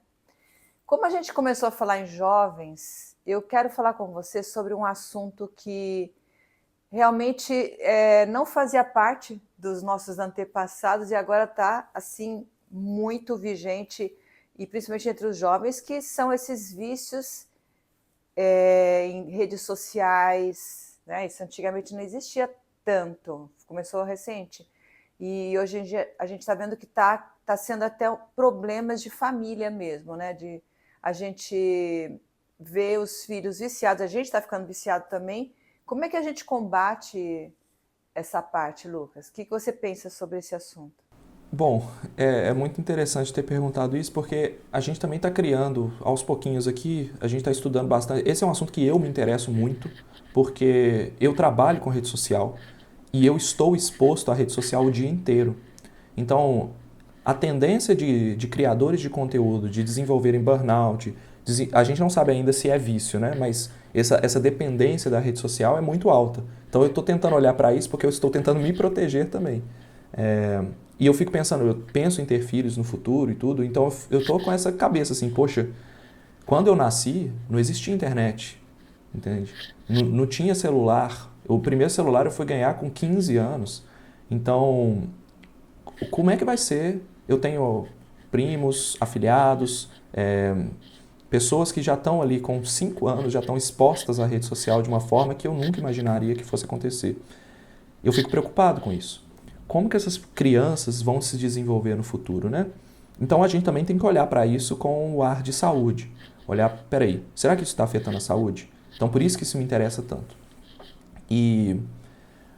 Como a gente começou a falar em jovens, eu quero falar com você sobre um assunto que realmente não fazia parte dos nossos antepassados e agora está assim muito vigente, e principalmente entre os jovens, que são esses vícios em redes sociais, né? Isso antigamente não existia tanto, começou recente. E hoje em dia a gente está vendo que está sendo até problemas de família mesmo, né? De a gente ver os filhos viciados, a gente está ficando viciado também. Como é que a gente combate essa parte, Lucas? O que você pensa sobre esse assunto? Bom, é muito interessante ter perguntado isso, porque a gente também está criando, aos pouquinhos aqui, a gente está estudando bastante. Esse é um assunto que eu me interesso muito, porque eu trabalho com rede social e eu estou exposto à rede social o dia inteiro. Então, a tendência de criadores de conteúdo, de desenvolverem burnout, A gente não sabe ainda se é vício, né? Mas essa dependência da rede social é muito alta. Então eu estou tentando olhar para isso porque eu estou tentando me proteger também. E eu fico pensando, eu penso em ter filhos no futuro e tudo, então eu estou com essa cabeça assim, poxa, quando eu nasci, não existia internet, entende? Não tinha celular. O primeiro celular eu fui ganhar com 15 anos. Então, como é que vai ser? Eu tenho primos, afilhados, pessoas que já estão ali com 5 anos, já estão expostas à rede social de uma forma que eu nunca imaginaria que fosse acontecer. Eu fico preocupado com isso. Como que essas crianças vão se desenvolver no futuro, né? Então a gente também tem que olhar para isso com o ar de saúde. Olhar, peraí, será que isso está afetando a saúde? Então por isso que isso me interessa tanto. E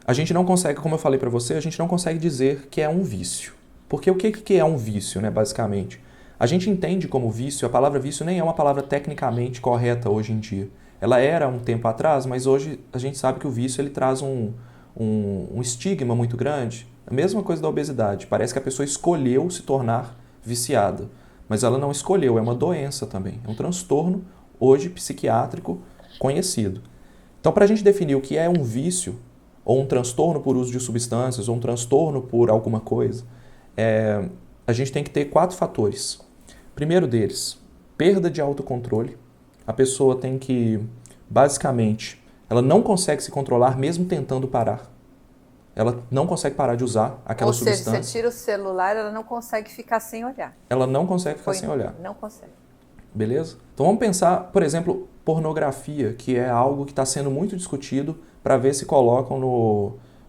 a gente não consegue, como eu falei para você, a gente não consegue dizer que é um vício. Porque o que é um vício, né, basicamente? A gente entende como vício, a palavra vício nem é uma palavra tecnicamente correta hoje em dia. Ela era um tempo atrás, mas hoje a gente sabe que o vício ele traz um estigma muito grande. A mesma coisa da obesidade. Parece que a pessoa escolheu se tornar viciada. Mas ela não escolheu, é uma doença também. É um transtorno, hoje, psiquiátrico, conhecido. Então, para a gente definir o que é um vício, ou um transtorno por uso de substâncias, ou um transtorno por alguma coisa, a gente tem que ter 4 fatores. Primeiro deles, perda de autocontrole. A pessoa tem que, basicamente, ela não consegue se controlar mesmo tentando parar. Ela não consegue parar de usar aquela substância. Ou seja, você tira o celular, ela não consegue ficar sem olhar. Ela não consegue ficar sem olhar. Não consegue. Beleza? Então vamos pensar, por exemplo, pornografia, que é algo que está sendo muito discutido para ver se colocam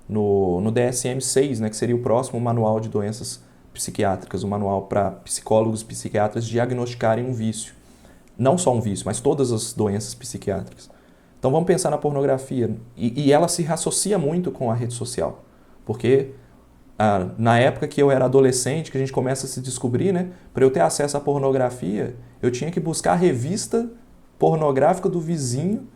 no DSM-6, né, que seria o próximo manual de doenças psiquiátricas, o manual para psicólogos e psiquiatras diagnosticarem um vício. Não só um vício, mas todas as doenças psiquiátricas. Então vamos pensar na pornografia. E ela se associa muito com a rede social. Porque na época que eu era adolescente, que a gente começa a se descobrir, né? Para eu ter acesso à pornografia, eu tinha que buscar a revista pornográfica do vizinho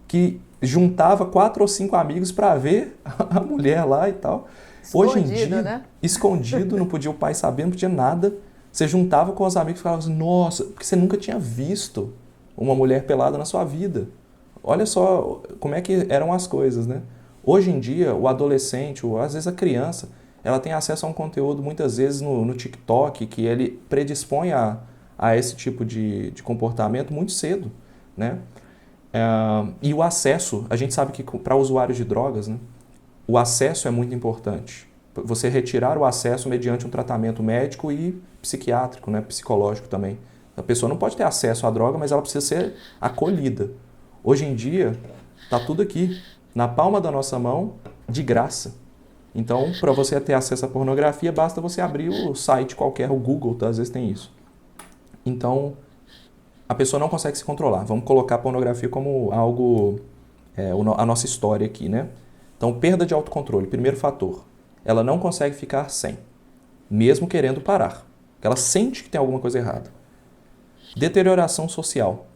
que juntava 4 ou 5 amigos para ver a mulher lá e tal. Hoje em dia, né? escondido, não podia o pai saber, não podia nada. Você juntava com os amigos e falava assim, nossa, porque você nunca tinha visto uma mulher pelada na sua vida. Olha só como é que eram as coisas, né? Hoje em dia, o adolescente, ou às vezes a criança, ela tem acesso a um conteúdo, muitas vezes no TikTok, que ele predispõe a esse tipo de comportamento muito cedo, né? E o acesso, a gente sabe que para usuários de drogas, né, o acesso é muito importante. Você retirar o acesso mediante um tratamento médico e psiquiátrico, né, psicológico também. A pessoa não pode ter acesso à droga, mas ela precisa ser acolhida. Hoje em dia, está tudo aqui, na palma da nossa mão, de graça. Então, para você ter acesso à pornografia, basta você abrir o site qualquer, o Google, tá? Às vezes tem isso. Então, a pessoa não consegue se controlar. Vamos colocar a pornografia como algo, a nossa história aqui, né? Então, perda de autocontrole, primeiro fator. Ela não consegue ficar sem, mesmo querendo parar. Ela sente que tem alguma coisa errada. Deterioração social.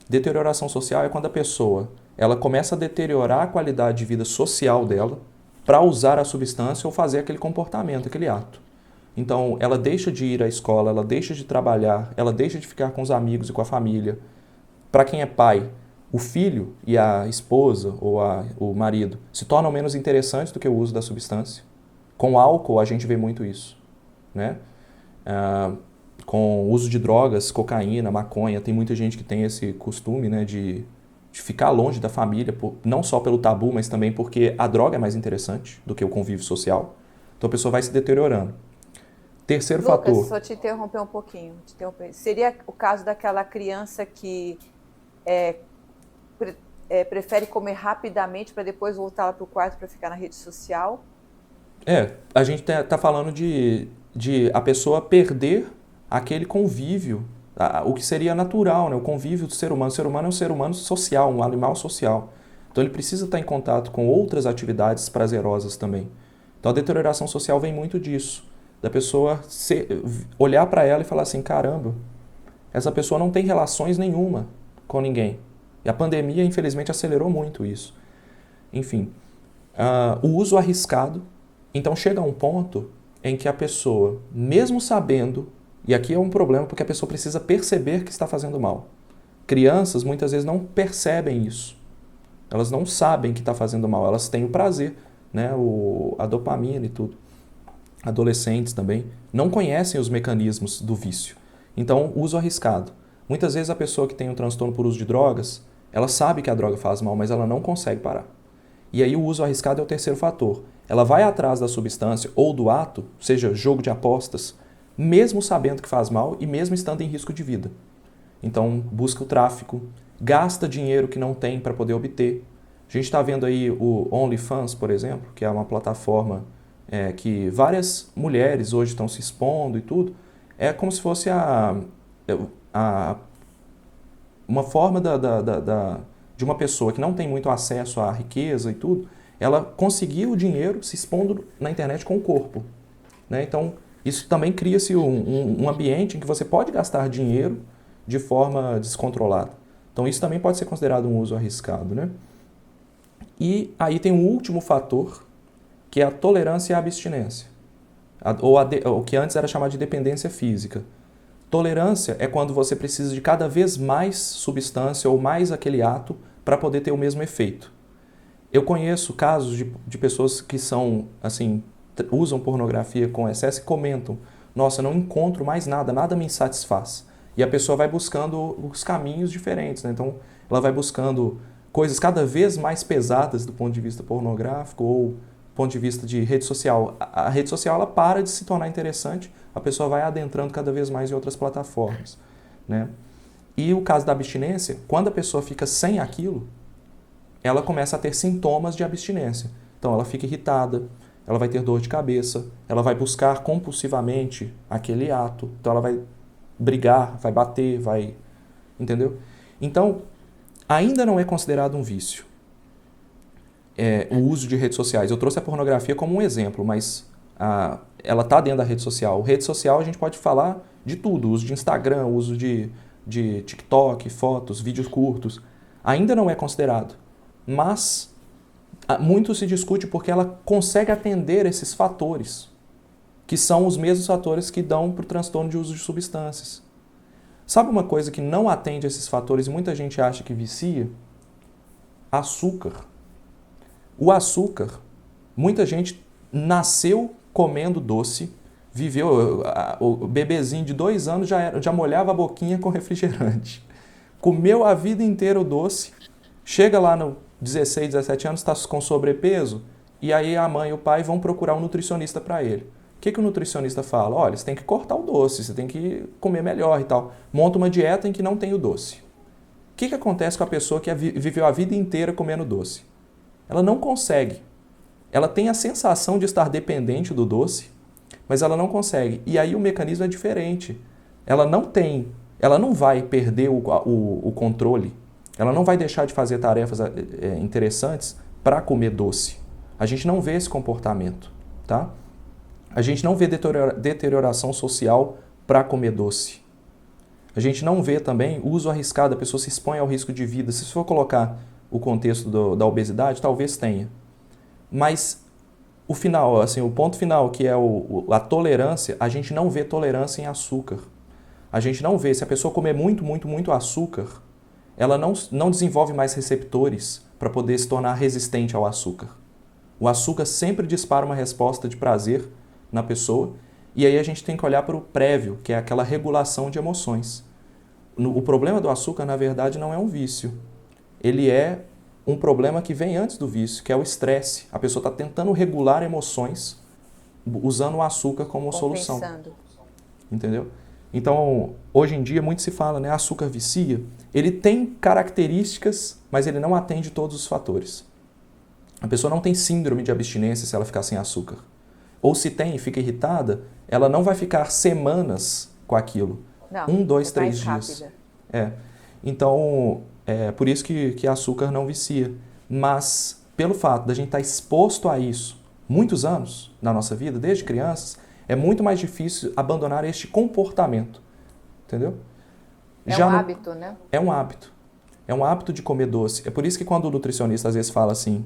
Deterioração social é quando a pessoa ela começa a deteriorar a qualidade de vida social dela para usar a substância ou fazer aquele comportamento, aquele ato. Então, ela deixa de ir à escola, ela deixa de trabalhar, ela deixa de ficar com os amigos e com a família. Para quem é pai, o filho e a esposa ou o marido se tornam menos interessantes do que o uso da substância. Com álcool, a gente vê muito isso, né? Com o uso de drogas, cocaína, maconha, tem muita gente que tem esse costume, né, de ficar longe da família, não só pelo tabu, mas também porque a droga é mais interessante do que o convívio social. Então a pessoa vai se deteriorando. Terceiro Lucas, fator. só te interromper um pouquinho. Seria o caso daquela criança que prefere comer rapidamente para depois voltar lá para o quarto para ficar na rede social? A gente tá falando de a pessoa perder aquele convívio, o que seria natural, né? O convívio do ser humano. O ser humano é um ser humano social, um animal social. Então ele precisa estar em contato com outras atividades prazerosas também. Então a deterioração social vem muito disso. Da pessoa olhar para ela e falar assim, caramba, essa pessoa não tem relações nenhuma com ninguém. E a pandemia, infelizmente, acelerou muito isso. Enfim, o uso arriscado. Então chega a um ponto em que a pessoa, mesmo sabendo, e aqui é um problema porque a pessoa precisa perceber que está fazendo mal. crianças muitas vezes não percebem isso. Elas não sabem que está fazendo mal, elas têm o prazer, né? A dopamina e tudo. Adolescentes também não conhecem os mecanismos do vício. Então, uso arriscado. Muitas vezes a pessoa que tem um transtorno por uso de drogas, ela sabe que a droga faz mal, mas ela não consegue parar. E aí o uso arriscado é o terceiro fator. Ela vai atrás da substância ou do ato, seja jogo de apostas, mesmo sabendo que faz mal e mesmo estando em risco de vida. Então, busca o tráfico, gasta dinheiro que não tem para poder obter. A gente está vendo aí o OnlyFans, por exemplo, que é uma plataforma que várias mulheres hoje estão se expondo e tudo. É como se fosse uma forma de uma pessoa que não tem muito acesso à riqueza e tudo, ela conseguir o dinheiro se expondo na internet com o corpo, né? Então, isso também cria-se um ambiente em que você pode gastar dinheiro de forma descontrolada. Então, isso também pode ser considerado um uso arriscado, né? E aí tem um último fator, que é a tolerância e a abstinência, o que antes era chamado de dependência física. Tolerância é quando você precisa de cada vez mais substância ou mais aquele ato para poder ter o mesmo efeito. Eu conheço casos de pessoas que são, assim, usam pornografia com excesso e comentam: nossa, eu não encontro mais nada, nada me satisfaz. E a pessoa vai buscando os caminhos diferentes, né? Então, ela vai buscando coisas cada vez mais pesadas do ponto de vista pornográfico ou do ponto de vista de rede social. A rede social, ela para de se tornar interessante, a pessoa vai adentrando cada vez mais em outras plataformas, né? E o caso da abstinência, quando a pessoa fica sem aquilo, ela começa a ter sintomas de abstinência. Então, ela fica irritada, ela vai ter dor de cabeça, ela vai buscar compulsivamente aquele ato, então ela vai brigar, vai bater, vai... Entendeu? Então, ainda não é considerado um vício o uso de redes sociais. Eu trouxe a pornografia como um exemplo, mas ela está dentro da rede social. Rede social a gente pode falar de tudo, uso de Instagram, uso de TikTok, fotos, vídeos curtos. Ainda não é considerado, mas muito se discute porque ela consegue atender esses fatores, que são os mesmos fatores que dão para o transtorno de uso de substâncias. Sabe uma coisa que não atende esses fatores e muita gente acha que vicia? Açúcar. O açúcar, muita gente nasceu comendo doce, viveu, o bebezinho de 2 anos já molhava a boquinha com refrigerante. Comeu a vida inteira o doce, chega lá no 16, 17 anos, está com sobrepeso, e aí a mãe e o pai vão procurar um nutricionista para ele. O que o nutricionista fala? Olha, você tem que cortar o doce, você tem que comer melhor e tal. Monta uma dieta em que não tem o doce. O que acontece com a pessoa que viveu a vida inteira comendo doce? Ela não consegue. Ela tem a sensação de estar dependente do doce, mas ela não consegue. E aí o mecanismo é diferente. Ela não vai perder o controle. Ela não vai deixar de fazer tarefas interessantes para comer doce. A gente não vê esse comportamento, tá? A gente não vê deterioração social para comer doce. A gente não vê também uso arriscado, a pessoa se expõe ao risco de vida. Se for colocar o contexto da obesidade, talvez tenha. Mas o final, assim, o ponto final, que é a tolerância, a gente não vê tolerância em açúcar. A gente não vê, se a pessoa comer muito, muito, muito açúcar, ela não desenvolve mais receptores para poder se tornar resistente ao açúcar. O açúcar sempre dispara uma resposta de prazer na pessoa, e aí a gente tem que olhar para o prévio, que é aquela regulação de emoções. O problema do açúcar, na verdade, não é um vício. Ele é um problema que vem antes do vício, que é o estresse. A pessoa está tentando regular emoções usando o açúcar como solução. Entendeu? Então, hoje em dia, muito se fala, né? Açúcar vicia. Ele tem características, mas ele não atende todos os fatores. A pessoa não tem síndrome de abstinência se ela ficar sem açúcar. Ou se tem e fica irritada, ela não vai ficar semanas com aquilo. Não, 1, 2, 3 mais dias. rápida. Então, por isso que açúcar não vicia. Mas, pelo fato da gente estar exposto a isso muitos anos na nossa vida, desde crianças, é muito mais difícil abandonar este comportamento. Entendeu? Hábito, né? É um hábito. É um hábito de comer doce. É por isso que quando o nutricionista às vezes fala assim,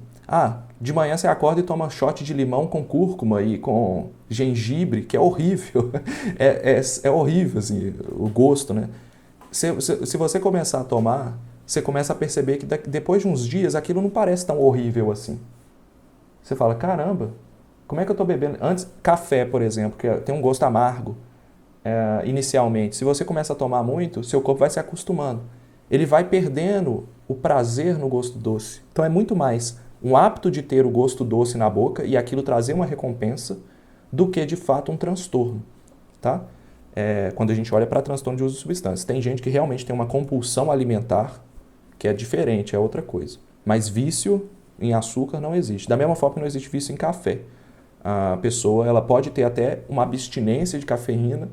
de manhã você acorda e toma um shot de limão com cúrcuma e com gengibre, que é horrível. É horrível, assim, o gosto, né? se você começar a tomar, você começa a perceber que depois de uns dias aquilo não parece tão horrível assim. Você fala, caramba, como é que eu estou bebendo? Antes, café, por exemplo, que tem um gosto amargo, inicialmente. Se você começa a tomar muito, seu corpo vai se acostumando. Ele vai perdendo o prazer no gosto doce. Então é muito mais um hábito de ter o gosto doce na boca e aquilo trazer uma recompensa do que, de fato, um transtorno, tá? Quando a gente olha para transtorno de uso de substâncias. Tem gente que realmente tem uma compulsão alimentar, que é diferente, é outra coisa. Mas vício em açúcar não existe. Da mesma forma que não existe vício em café. A pessoa ela pode ter até uma abstinência de cafeína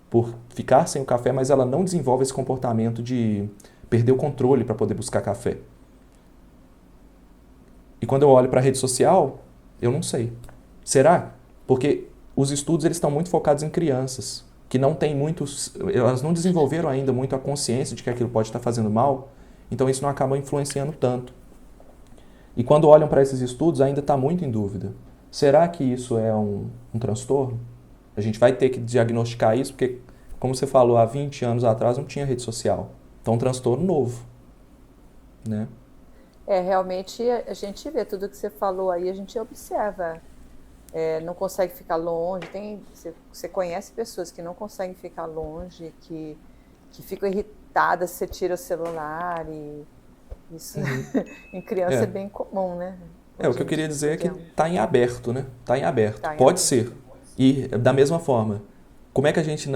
por ficar sem o café, mas ela não desenvolve esse comportamento de perder o controle para poder buscar café. E quando eu olho para a rede social, eu não sei. Será? Porque os estudos eles estão muito focados em crianças, que não têm muitos, elas não desenvolveram ainda muito a consciência de que aquilo pode estar fazendo mal, então isso não acaba influenciando tanto. E quando olham para esses estudos, ainda está muito em dúvida. Será que isso é um transtorno? A gente vai ter que diagnosticar isso, porque, como você falou, há 20 anos atrás não tinha rede social. Então, é um transtorno novo, né? Realmente a gente vê tudo que você falou aí, a gente observa. Não consegue ficar longe. Você conhece pessoas que não conseguem ficar longe, que ficam irritadas se você tira o celular. E isso em criança é bem comum, né? O que eu queria dizer é que está em aberto, né? Está em aberto. Tá em Pode aberto. ser. E, da mesma forma, como é que a gente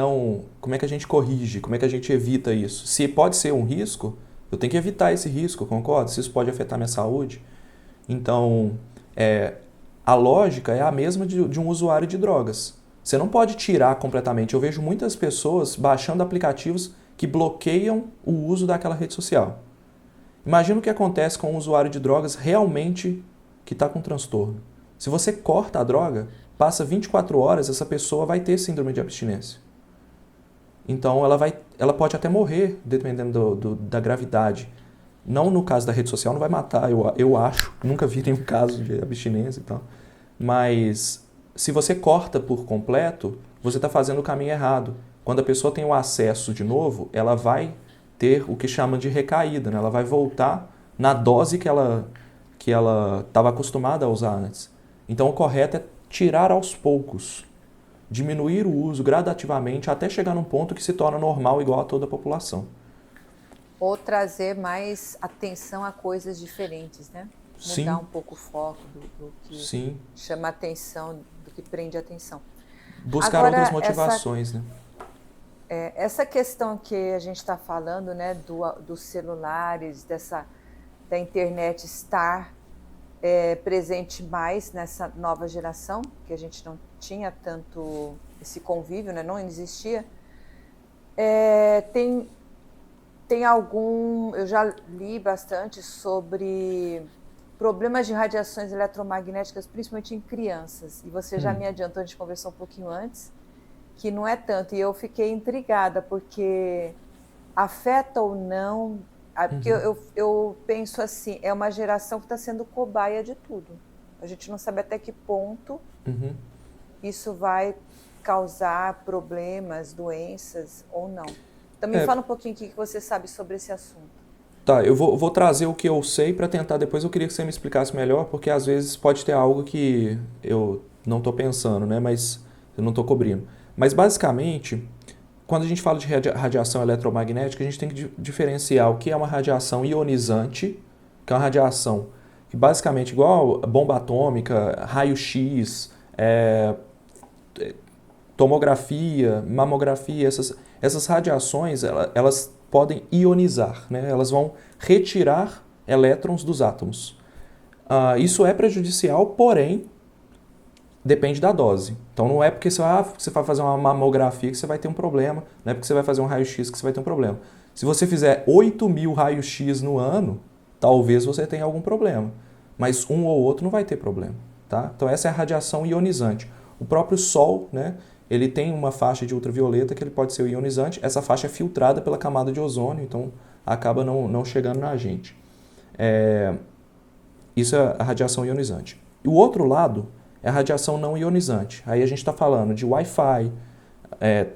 corrige? Como é que a gente evita isso? Se pode ser um risco, eu tenho que evitar esse risco, concordo? Se isso pode afetar minha saúde. Então, a lógica é a mesma de um usuário de drogas. Você não pode tirar completamente. Eu vejo muitas pessoas baixando aplicativos que bloqueiam o uso daquela rede social. Imagina o que acontece com um usuário de drogas realmente que está com transtorno. Se você corta a droga, passa 24 horas, essa pessoa vai ter síndrome de abstinência. Então ela pode até morrer, dependendo da gravidade. Não no caso da rede social, não vai matar, eu acho. Nunca vi nenhum caso de abstinência e tal. Mas se você corta por completo, você está fazendo o caminho errado. Quando a pessoa tem o acesso de novo, ela vai ter o que chama de recaída, né? Ela vai voltar na dose que ela estava acostumada a usar antes. Então o correto é tirar aos poucos, diminuir o uso gradativamente até chegar num ponto que se torna normal igual a toda a população. Ou trazer mais atenção a coisas diferentes, né? Sim. Mudar um pouco o foco do que Sim. chama atenção, do que prende a atenção. Buscar Agora, outras motivações, né? Essa questão que a gente está falando, né, dos celulares, da internet estar presente mais nessa nova geração, que a gente não tinha tanto esse convívio, né, não existia. Tem eu já li bastante sobre problemas de radiações eletromagnéticas, principalmente em crianças. E você já me adiantou, a gente conversou um pouquinho antes, que não é tanto. E eu fiquei intrigada, porque afeta ou não... Porque eu penso assim, é uma geração que está sendo cobaia de tudo. A gente não sabe até que ponto isso vai causar problemas, doenças ou não. Então me fala um pouquinho o que você sabe sobre esse assunto. Tá, eu vou trazer o que eu sei para tentar, depois eu queria que você me explicasse melhor, porque às vezes pode ter algo que eu não estou pensando, né, mas eu não estou cobrindo. Mas basicamente, quando a gente fala de radiação eletromagnética, a gente tem que diferenciar o que é uma radiação ionizante, que é uma radiação que basicamente igual bomba atômica, raio-x, tomografia, mamografia, essas radiações, elas podem ionizar, né? Elas vão retirar elétrons dos átomos. Isso é prejudicial, porém, depende da dose. Então não é porque você vai fazer uma mamografia que você vai ter um problema, não é porque você vai fazer um raio-x que você vai ter um problema. Se você fizer 8.000 raios-x no ano, talvez você tenha algum problema, mas um ou outro não vai ter problema, tá? Então essa é a radiação ionizante. O próprio Sol, né, ele tem uma faixa de ultravioleta que ele pode ser ionizante, essa faixa é filtrada pela camada de ozônio, então acaba não chegando na gente. Isso é a radiação ionizante. E o outro lado é a radiação não ionizante. Aí a gente está falando de Wi-Fi,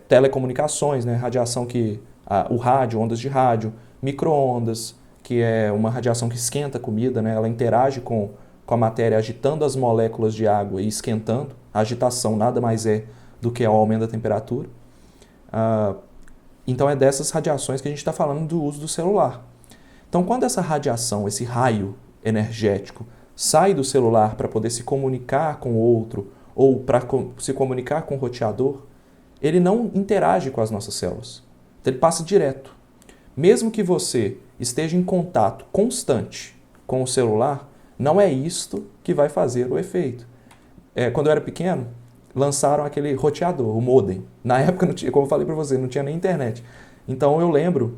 telecomunicações, né, radiação que O rádio, ondas de rádio, micro-ondas, que é uma radiação que esquenta a comida, né? Ela interage com a matéria agitando as moléculas de água e esquentando. A agitação nada mais é do que o aumento da temperatura. Então é dessas radiações que a gente está falando do uso do celular. Então quando essa radiação, esse raio energético, sai do celular para poder se comunicar com o outro ou para se comunicar com o roteador, ele não interage com as nossas células. Então, ele passa direto. Mesmo que você esteja em contato constante com o celular, não é isto que vai fazer o efeito. Quando eu era pequeno, lançaram aquele roteador, o modem. Na época, não tinha, como eu falei para você, não tinha nem internet. Então eu lembro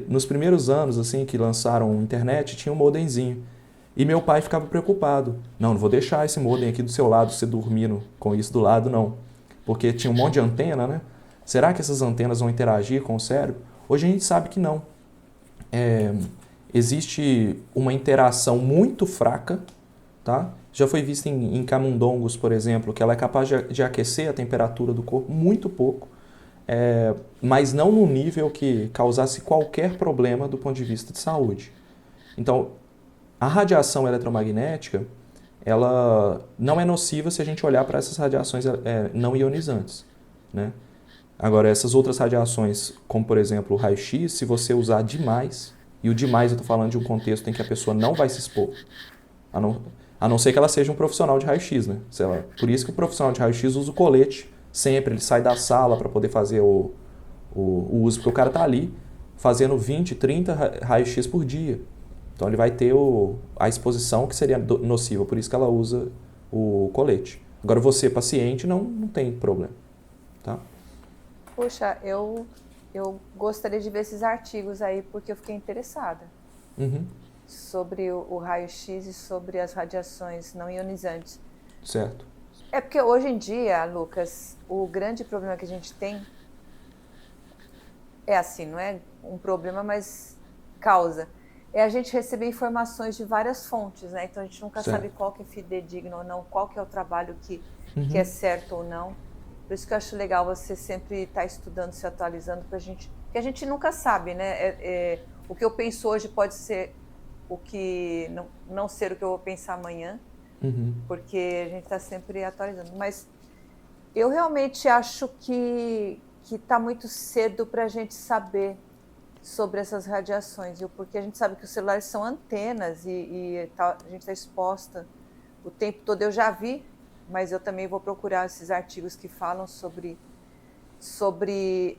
nos primeiros anos assim que lançaram a internet, tinha um modemzinho. E meu pai ficava preocupado. Não vou deixar esse modem aqui do seu lado, você dormindo com isso do lado, não. Porque tinha um monte de antena, né? Será que essas antenas vão interagir com o cérebro? Hoje a gente sabe que não. Existe uma interação muito fraca, tá? Já foi visto em camundongos, por exemplo, que ela é capaz de aquecer a temperatura do corpo muito pouco, mas não no nível que causasse qualquer problema do ponto de vista de saúde. Então, a radiação eletromagnética, ela não é nociva se a gente olhar para essas radiações não ionizantes, né? Agora, essas outras radiações, como por exemplo o raio-x, se você usar demais, e o demais eu estou falando de um contexto em que a pessoa não vai se expor, a não ser que ela seja um profissional de raio-x, né? Por isso que o profissional de raio-x usa o colete sempre, ele sai da sala para poder fazer o uso, porque o cara está ali fazendo 20, 30 raio-x por dia. Então ele vai ter a exposição que seria nociva, por isso que ela usa o colete. Agora você, paciente, não tem problema, tá? Poxa, eu gostaria de ver esses artigos aí, porque eu fiquei interessada sobre o raio-x e sobre as radiações não ionizantes. Certo. É porque hoje em dia, Lucas, o grande problema que a gente tem é assim, não é um problema, mas causa. É a gente receber informações de várias fontes, né? Então a gente nunca sabe qual que é fidedigno ou não, qual que é o trabalho que é certo ou não. Por isso que eu acho legal você sempre estar estudando, se atualizando, pra gente, porque a gente nunca sabe, né? O que eu penso hoje pode ser o que não ser o que eu vou pensar amanhã, porque a gente está sempre atualizando. Mas eu realmente acho que está muito cedo para a gente saber sobre essas radiações, viu? Porque a gente sabe que os celulares são antenas e a gente está exposta o tempo todo. Eu já vi, mas eu também vou procurar esses artigos que falam sobre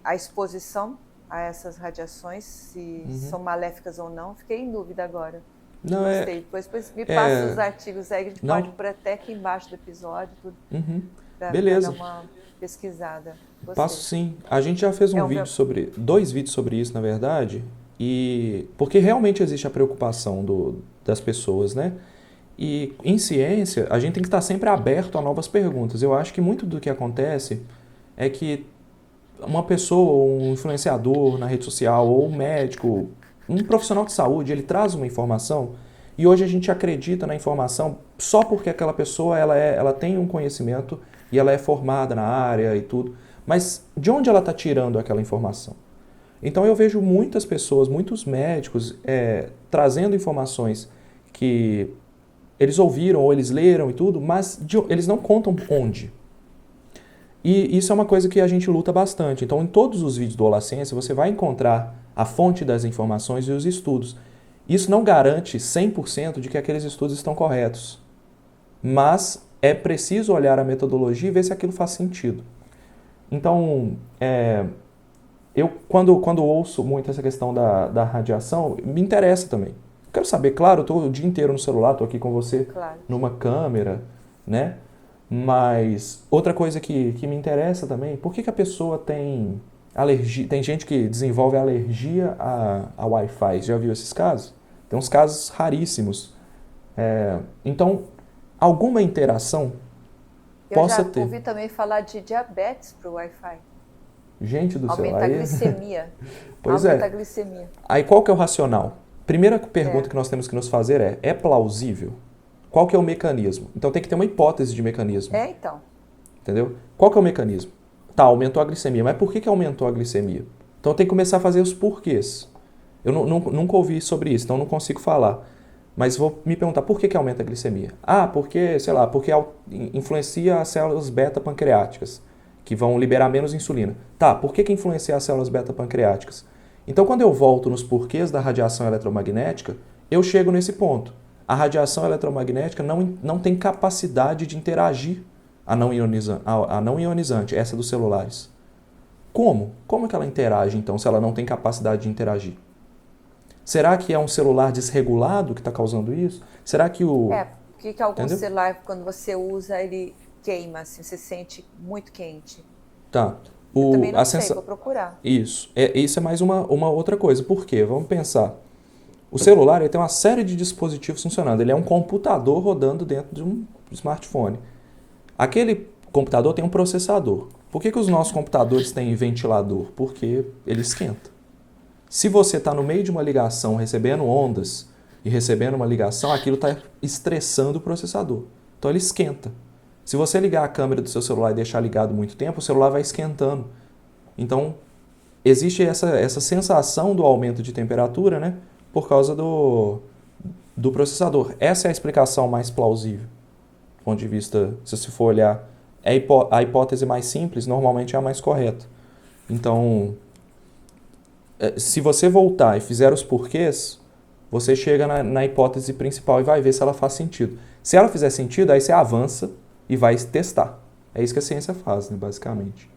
a exposição a essas radiações, se são maléficas ou não. Fiquei em dúvida agora. Não, gostei. Depois me passa os artigos aí, que a gente pode pôr até aqui embaixo do episódio, tudo, Beleza. Pra dar uma pesquisada. Gostei. Passo sim. A gente já fez dois vídeos sobre isso, na verdade, porque realmente existe a preocupação das pessoas, né? E em ciência, a gente tem que estar sempre aberto a novas perguntas. Eu acho que muito do que acontece é que uma pessoa, um influenciador na rede social, ou um médico, um profissional de saúde, ele traz uma informação e hoje a gente acredita na informação só porque aquela pessoa ela tem um conhecimento e ela é formada na área e tudo. Mas de onde ela está tirando aquela informação? Então eu vejo muitas pessoas, muitos médicos trazendo informações que eles ouviram ou eles leram e tudo, mas eles não contam onde. E isso é uma coisa que a gente luta bastante. Então, em todos os vídeos do Olá Ciência, você vai encontrar a fonte das informações e os estudos. Isso não garante 100% de que aqueles estudos estão corretos. Mas é preciso olhar a metodologia e ver se aquilo faz sentido. Então, eu quando ouço muito essa questão da radiação, me interessa também. Quero saber, claro, eu estou o dia inteiro no celular, estou aqui com você numa câmera, né? Mas outra coisa que me interessa também, por que a pessoa tem alergia? Tem gente que desenvolve alergia a Wi-Fi. Já viu esses casos? Tem uns casos raríssimos. Então, alguma interação possa ter. Eu já ouvi também falar de diabetes para o Wi-Fi. Gente do céu. Aumenta a glicemia. Pois aumenta a glicemia. Aí qual que é o racional? Primeira pergunta que nós temos que nos fazer é plausível? Qual que é o mecanismo? Então tem que ter uma hipótese de mecanismo. Então. Entendeu? Qual que é o mecanismo? Tá, aumentou a glicemia. Mas por que aumentou a glicemia? Então eu tenho que começar a fazer os porquês. Eu nunca ouvi sobre isso, então não consigo falar. Mas vou me perguntar, por que aumenta a glicemia? Ah, porque, sei lá, porque influencia as células beta-pancreáticas, que vão liberar menos insulina. Tá, por que influencia as células beta-pancreáticas? Então, quando eu volto nos porquês da radiação eletromagnética, eu chego nesse ponto. A radiação eletromagnética não tem capacidade de interagir a não ionizante, essa dos celulares. Como? Como que ela interage, então, se ela não tem capacidade de interagir? Será que é um celular desregulado que está causando isso? Será que o... porque algum Entendeu? celular, quando você usa, ele queima, assim, você sente muito quente. Tá. Eu também não sei, vou procurar. Isso. Isso é mais uma outra coisa. Por quê? Vamos pensar. O celular ele tem uma série de dispositivos funcionando. Ele é um computador rodando dentro de um smartphone. Aquele computador tem um processador. Por que os nossos computadores têm ventilador? Porque ele esquenta. Se você está no meio de uma ligação recebendo ondas e recebendo uma ligação, aquilo está estressando o processador. Então ele esquenta. Se você ligar a câmera do seu celular e deixar ligado muito tempo, o celular vai esquentando. Então existe essa sensação do aumento de temperatura, né, por causa do processador. Essa é a explicação mais plausível. Do ponto de vista, se você for olhar, a hipótese mais simples normalmente é a mais correta. Então, se você voltar e fizer os porquês, você chega na hipótese principal e vai ver se ela faz sentido. Se ela fizer sentido, aí você avança e vai testar. É isso que a ciência faz, né, basicamente.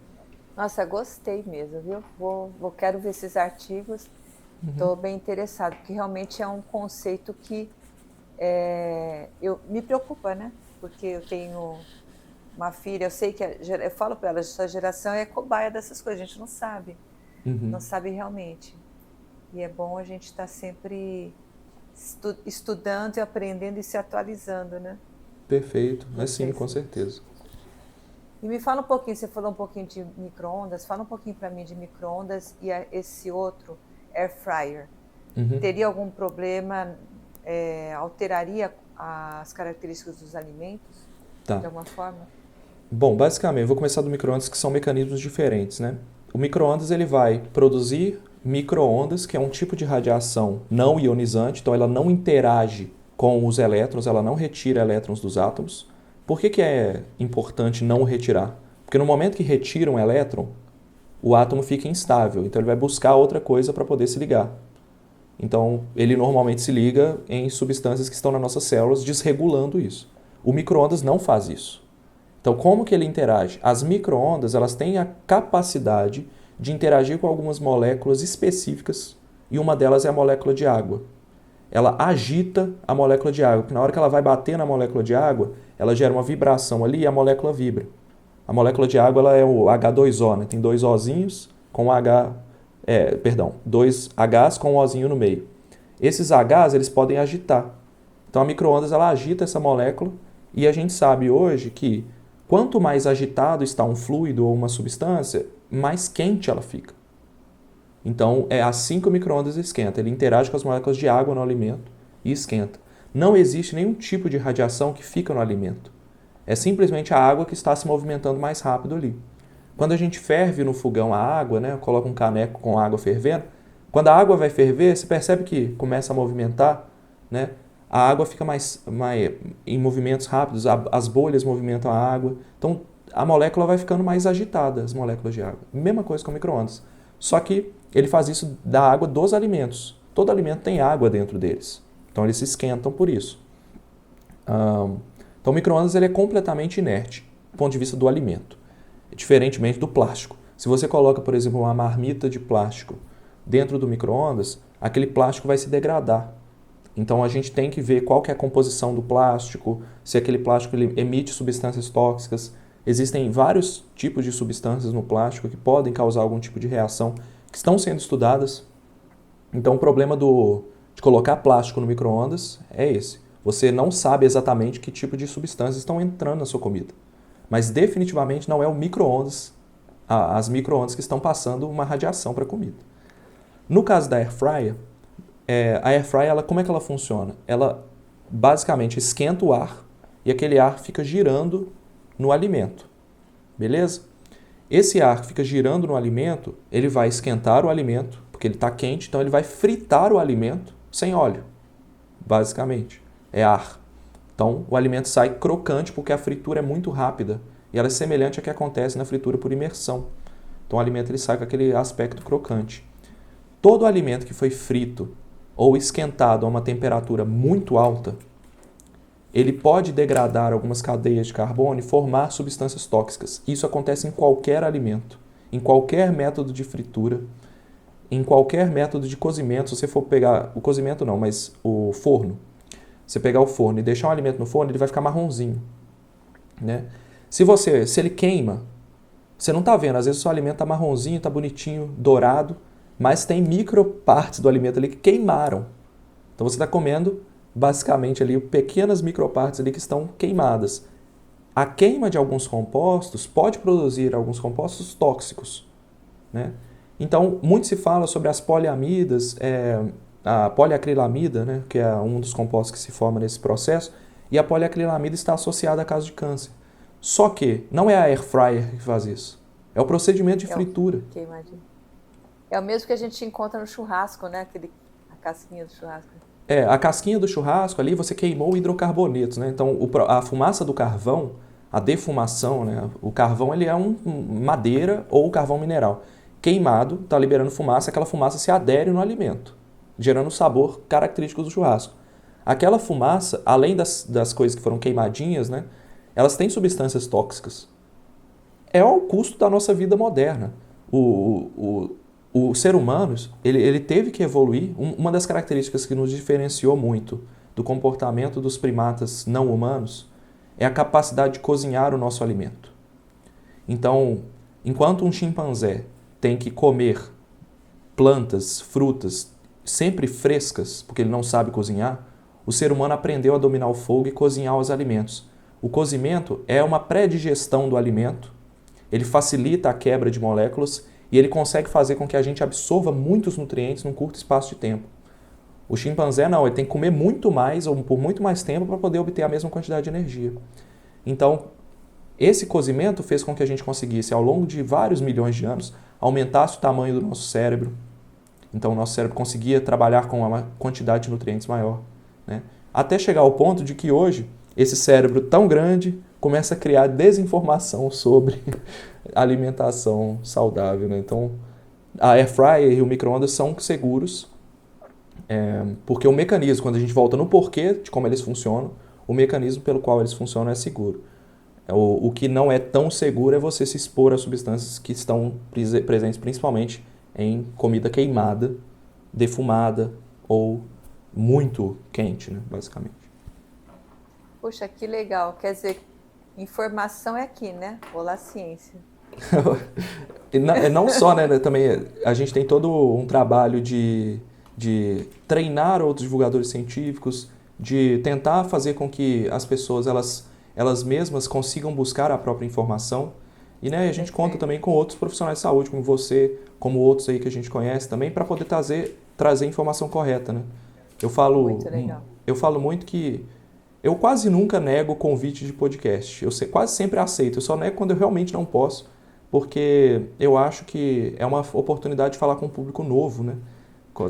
Nossa, gostei mesmo, viu? Quero ver esses artigos. Estou bem interessado, porque realmente é um conceito que me preocupa, né? Porque eu tenho uma filha, eu sei que eu falo para ela, sua geração é cobaia dessas coisas, a gente não sabe. Não sabe realmente. E é bom a gente estar sempre estudando e aprendendo e se atualizando, né? Perfeito, mas sim, com certeza. E me fala um pouquinho, você falou um pouquinho de micro-ondas, fala um pouquinho para mim de micro-ondas e esse outro, air fryer. Teria algum problema, alteraria as características dos alimentos, de alguma forma? Bom, basicamente, eu vou começar do micro-ondas, que são mecanismos diferentes, né? O micro-ondas ele vai produzir micro-ondas, que é um tipo de radiação não ionizante, então ela não interage com os elétrons, ela não retira elétrons dos átomos. Por que é importante não retirar? Porque no momento que retira um elétron, o átomo fica instável, então ele vai buscar outra coisa para poder se ligar. Então, ele normalmente se liga em substâncias que estão nas nossas células, desregulando isso. O micro-ondas não faz isso. Então, como que ele interage? As micro-ondas, elas têm a capacidade de interagir com algumas moléculas específicas, e uma delas é a molécula de água. Ela agita a molécula de água, porque na hora que ela vai bater na molécula de água, ela gera uma vibração ali e a molécula vibra. A molécula de água ela é o H2O, né? Tem dois Ozinhos com dois Hs com um Ozinho no meio. Esses Hs, eles podem agitar. Então a micro-ondas ela agita essa molécula e a gente sabe hoje que quanto mais agitado está um fluido ou uma substância, mais quente ela fica. Então é assim que o micro-ondas esquenta. Ele interage com as moléculas de água no alimento e esquenta. Não existe nenhum tipo de radiação que fica no alimento. É simplesmente a água que está se movimentando mais rápido ali. Quando a gente ferve no fogão a água, né, coloca um caneco com água fervendo, quando a água vai ferver, você percebe que começa a movimentar, né? A água fica mais em movimentos rápidos, as bolhas movimentam a água. Então, a molécula vai ficando mais agitada, as moléculas de água. Mesma coisa com o micro-ondas. Só que ele faz isso da água dos alimentos. Todo alimento tem água dentro deles. Então, eles se esquentam por isso. Então, o micro-ondas ele é completamente inerte, do ponto de vista do alimento. Diferentemente do plástico. Se você coloca, por exemplo, uma marmita de plástico dentro do micro-ondas, aquele plástico vai se degradar. Então a gente tem que ver qual que é a composição do plástico, se aquele plástico ele emite substâncias tóxicas. Existem vários tipos de substâncias no plástico que podem causar algum tipo de reação, que estão sendo estudadas. Então o problema de colocar plástico no micro-ondas é esse. Você não sabe exatamente que tipo de substâncias estão entrando na sua comida. Mas definitivamente não é o micro-ondas, as micro-ondas que estão passando uma radiação para a comida. No caso da air fryer, a air fryer, como é que ela funciona? Ela basicamente esquenta o ar e aquele ar fica girando no alimento, beleza? Esse ar que fica girando no alimento, ele vai esquentar o alimento, porque ele está quente, então ele vai fritar o alimento sem óleo, basicamente. É ar. Então o alimento sai crocante porque a fritura é muito rápida e ela é semelhante ao que acontece na fritura por imersão. Então o alimento ele sai com aquele aspecto crocante. Todo alimento que foi frito ou esquentado a uma temperatura muito alta, ele pode degradar algumas cadeias de carbono e formar substâncias tóxicas. Isso acontece em qualquer alimento, em qualquer método de fritura, em qualquer método de cozimento. Se você for pegar o cozimento não, mas o forno. Você pegar o forno e deixar um alimento no forno, ele vai ficar marronzinho, né? Se ele queima, você não está vendo. Às vezes o seu alimento está marronzinho, está bonitinho, dourado, mas tem micropartes do alimento ali que queimaram. Então você está comendo basicamente ali pequenas micropartes ali que estão queimadas. A queima de alguns compostos pode produzir alguns compostos tóxicos, né? Então, muito se fala sobre as poliamidas, a poliacrilamida, né, que é um dos compostos que se forma nesse processo, e a poliacrilamida está associada a casos de câncer. Só que não é a air fryer que faz isso, é o procedimento de fritura. Queimadinho. É o mesmo que a gente encontra no churrasco, né? A casquinha do churrasco. A casquinha do churrasco ali você queimou hidrocarbonetos, né? Então a fumaça do carvão, a defumação, né? O carvão ele é madeira ou carvão mineral. Queimado, está liberando fumaça, aquela fumaça se adere no alimento, gerando o sabor característico do churrasco. Aquela fumaça, além das coisas que foram queimadinhas, né? Elas têm substâncias tóxicas. É o custo da nossa vida moderna. O ser humano, ele teve que evoluir. Uma das características que nos diferenciou muito do comportamento dos primatas não humanos é a capacidade de cozinhar o nosso alimento. Então, enquanto um chimpanzé tem que comer plantas, frutas sempre frescas, porque ele não sabe cozinhar, o ser humano aprendeu a dominar o fogo e cozinhar os alimentos. O cozimento é uma pré-digestão do alimento, ele facilita a quebra de moléculas e ele consegue fazer com que a gente absorva muitos nutrientes num curto espaço de tempo. O chimpanzé não, ele tem que comer muito mais ou por muito mais tempo para poder obter a mesma quantidade de energia. Então, esse cozimento fez com que a gente conseguisse, ao longo de vários milhões de anos, aumentasse o tamanho do nosso cérebro. Então, o nosso cérebro conseguia trabalhar com uma quantidade de nutrientes maior, né? Até chegar ao ponto de que hoje, esse cérebro tão grande começa a criar desinformação sobre alimentação saudável, né? Então, a air fryer e o micro-ondas são seguros, porque o mecanismo, quando a gente volta no porquê de como eles funcionam, o mecanismo pelo qual eles funcionam é seguro. O que não é tão seguro é você se expor a substâncias que estão presentes principalmente em comida queimada, defumada ou muito quente, né, basicamente. Poxa, que legal. Quer dizer, informação é aqui, né? Olá, ciência. Não só, né? Também a gente tem todo um trabalho de treinar outros divulgadores científicos, de tentar fazer com que as pessoas elas mesmas consigam buscar a própria informação. E, né, a gente conta também com outros profissionais de saúde, como você, como outros aí que a gente conhece também, para poder trazer a informação correta, né? Eu falo muito que eu quase nunca nego convite de podcast. Eu quase sempre aceito. Eu só nego quando eu realmente não posso, porque eu acho que é uma oportunidade de falar com um público novo, né?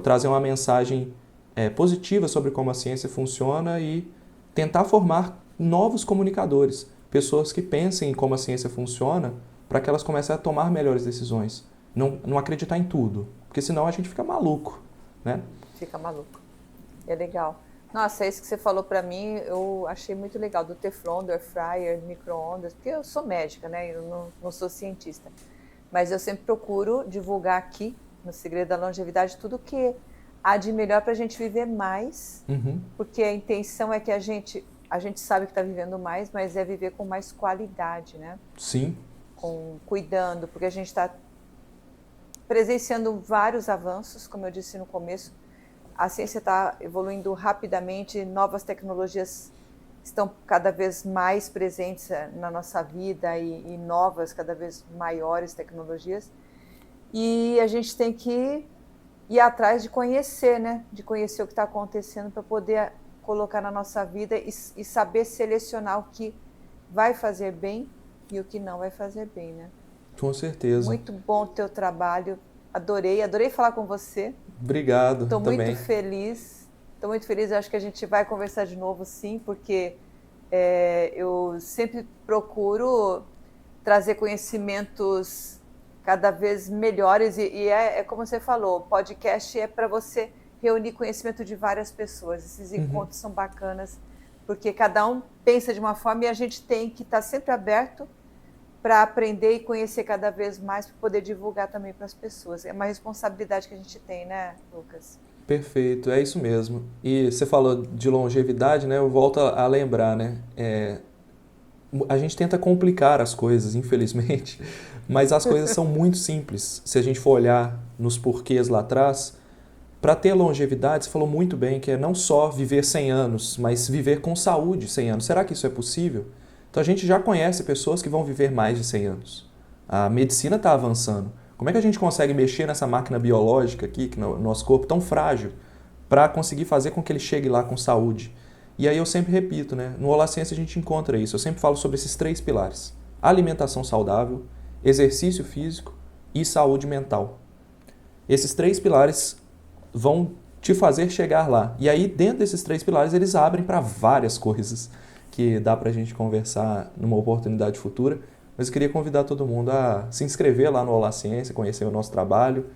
Trazer uma mensagem positiva sobre como a ciência funciona e tentar formar novos comunicadores, pessoas que pensem em como a ciência funciona, para que elas comecem a tomar melhores decisões. Não acreditar em tudo, porque senão a gente fica maluco, né? Fica maluco. É legal. Nossa, isso que você falou para mim, eu achei muito legal, do Teflon, do Air Fryer, do micro-ondas, porque eu sou médica, né? Eu não sou cientista. Mas eu sempre procuro divulgar aqui, no Segredo da Longevidade, tudo que há de melhor para a gente viver mais, porque a intenção é que a gente sabe que está vivendo mais, mas é viver com mais qualidade, né? Sim. Cuidando, porque a gente está presenciando vários avanços, como eu disse no começo. A ciência está evoluindo rapidamente, novas tecnologias estão cada vez mais presentes na nossa vida e novas, cada vez maiores tecnologias. E a gente tem que ir atrás de conhecer, né? De conhecer o que está acontecendo para poder colocar na nossa vida e saber selecionar o que vai fazer bem e o que não vai fazer bem, né? Com certeza. Muito bom o teu trabalho. Adorei falar com você. Obrigado Estou muito também. feliz. Estou muito feliz. Acho que a gente vai conversar de novo, sim, porque eu sempre procuro trazer conhecimentos cada vez melhores e é como você falou, o podcast é para você reunir conhecimento de várias pessoas. Esses encontros são bacanas, porque cada um pensa de uma forma e a gente tem que estar sempre aberto para aprender e conhecer cada vez mais, para poder divulgar também para as pessoas. É uma responsabilidade que a gente tem, né, Lucas? Perfeito, é isso mesmo. E você falou de longevidade, né? Eu volto a lembrar, né? A gente tenta complicar as coisas, infelizmente, mas as coisas são muito simples. Se a gente for olhar nos porquês lá atrás, para ter longevidade, você falou muito bem que é não só viver 100 anos, mas viver com saúde 100 anos. Será que isso é possível? Então a gente já conhece pessoas que vão viver mais de 100 anos. A medicina está avançando. Como é que a gente consegue mexer nessa máquina biológica aqui, que no nosso corpo tão frágil, para conseguir fazer com que ele chegue lá com saúde? E aí eu sempre repito, né? No Olá Ciência a gente encontra isso. Eu sempre falo sobre esses 3 pilares: alimentação saudável, exercício físico e saúde mental. Esses 3 pilares vão te fazer chegar lá. E aí, dentro desses 3 pilares, eles abrem para várias coisas que dá para a gente conversar numa oportunidade futura. Mas eu queria convidar todo mundo a se inscrever lá no Olá Ciência, conhecer o nosso trabalho,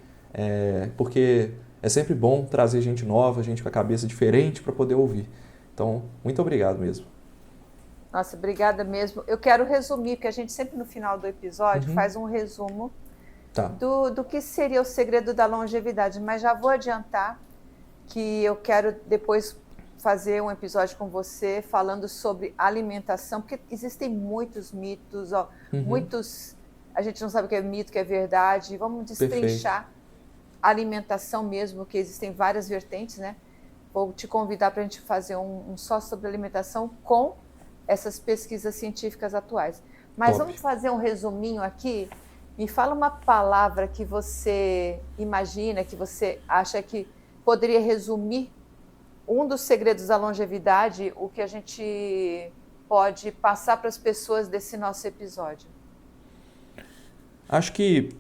porque é sempre bom trazer gente nova, gente com a cabeça diferente para poder ouvir. Então, muito obrigado mesmo. Nossa, obrigada mesmo. Eu quero resumir, porque a gente sempre no final do episódio faz um resumo do que seria o segredo da longevidade, mas já vou adiantar que eu quero depois fazer um episódio com você falando sobre alimentação, porque existem muitos mitos, muitos, a gente não sabe o que é mito, o que é verdade. Vamos destrinchar a alimentação mesmo, que existem várias vertentes, né? Vou te convidar para a gente fazer um só sobre alimentação com essas pesquisas científicas atuais. Mas vamos fazer um resuminho aqui. Me fala uma palavra que você imagina, que você acha que poderia resumir um dos segredos da longevidade, o que a gente pode passar para as pessoas desse nosso episódio. Acho que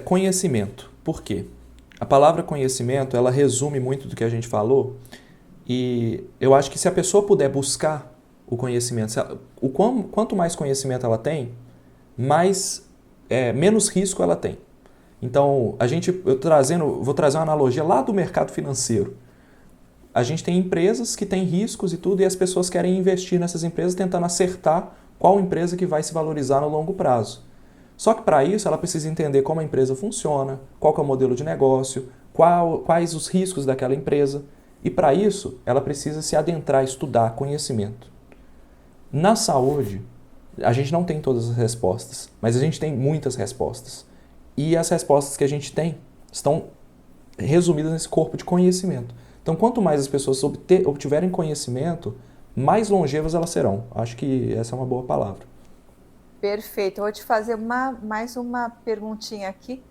conhecimento. Por quê? A palavra conhecimento, ela resume muito do que a gente falou, e eu acho que se a pessoa puder buscar o conhecimento, quanto mais conhecimento ela tem, menos risco ela tem. Então, vou trazer uma analogia lá do mercado financeiro. A gente tem empresas que têm riscos e tudo, e as pessoas querem investir nessas empresas tentando acertar qual empresa que vai se valorizar no longo prazo. Só que para isso ela precisa entender como a empresa funciona, qual que é o modelo de negócio, quais os riscos daquela empresa. E para isso ela precisa se adentrar, estudar conhecimento. Na saúde, a gente não tem todas as respostas, mas a gente tem muitas respostas. E as respostas que a gente tem estão resumidas nesse corpo de conhecimento. Então, quanto mais as pessoas obtiverem conhecimento, mais longevas elas serão. Acho que essa é uma boa palavra. Perfeito. Eu vou te fazer mais uma perguntinha aqui,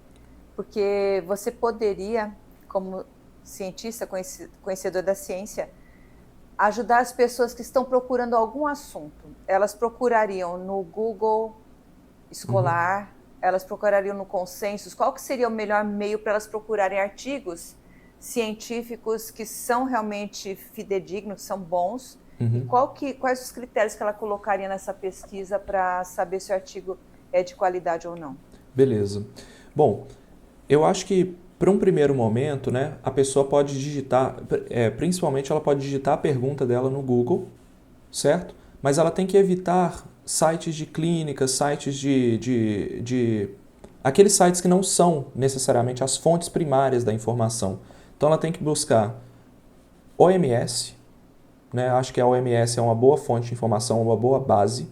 porque você poderia, como cientista, conhecedor da ciência, ajudar as pessoas que estão procurando algum assunto. Elas procurariam no Google escolar, elas procurariam no Consensus. Qual que seria o melhor meio para elas procurarem artigos científicos que são realmente fidedignos, que são bons? E quais os critérios que ela colocaria nessa pesquisa para saber se o artigo é de qualidade ou não? Beleza. Bom, eu acho que para um primeiro momento, né, a pessoa pode digitar, principalmente ela pode digitar a pergunta dela no Google, certo? Mas ela tem que evitar sites de clínicas, sites aqueles sites que não são necessariamente as fontes primárias da informação. Então ela tem que buscar OMS, né? Acho que a OMS é uma boa fonte de informação, uma boa base,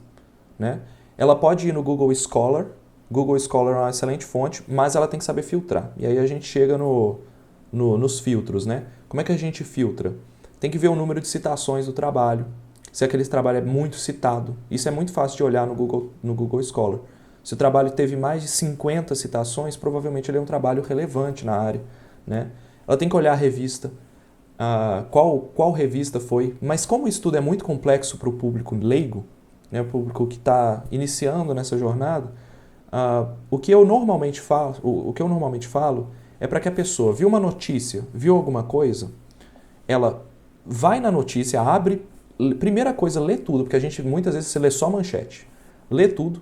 né? Ela pode ir no Google Scholar. Google Scholar é uma excelente fonte, mas ela tem que saber filtrar. E aí a gente chega nos filtros, né? Como é que a gente filtra? Tem que ver o número de citações do trabalho, se aquele trabalho é muito citado. Isso é muito fácil de olhar no Google Scholar. Se o trabalho teve mais de 50 citações, provavelmente ele é um trabalho relevante na área, né? Ela tem que olhar a revista, qual revista foi, mas como o estudo é muito complexo para o público leigo, né, o público que está iniciando nessa jornada, o que eu normalmente falo é para que a pessoa viu uma notícia, viu alguma coisa, ela vai na notícia, abre, primeira coisa, lê tudo, porque a gente muitas vezes você lê só manchete, lê tudo,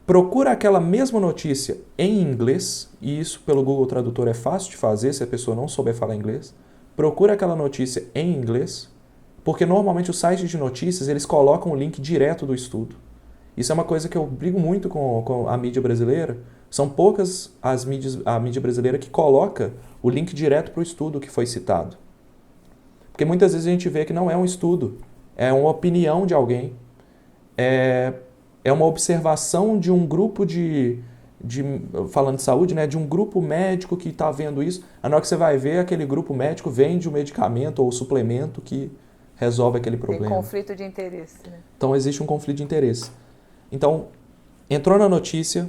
procura aquela mesma notícia em inglês, e isso pelo Google Tradutor é fácil de fazer se a pessoa não souber falar inglês, procura aquela notícia em inglês, porque normalmente os sites de notícias eles colocam o link direto do estudo. Isso é uma coisa que eu brigo muito com a mídia brasileira. São poucas a mídia brasileira que coloca o link direto para o estudo que foi citado. Porque muitas vezes a gente vê que não é um estudo, é uma opinião de alguém, é uma observação de um grupo falando de saúde, né, de um grupo médico que está vendo isso. Na hora que você vai ver, aquele grupo médico vende um medicamento ou suplemento que resolve aquele problema. Tem conflito de interesse, né? Então existe um conflito de interesse. Então, entrou na notícia,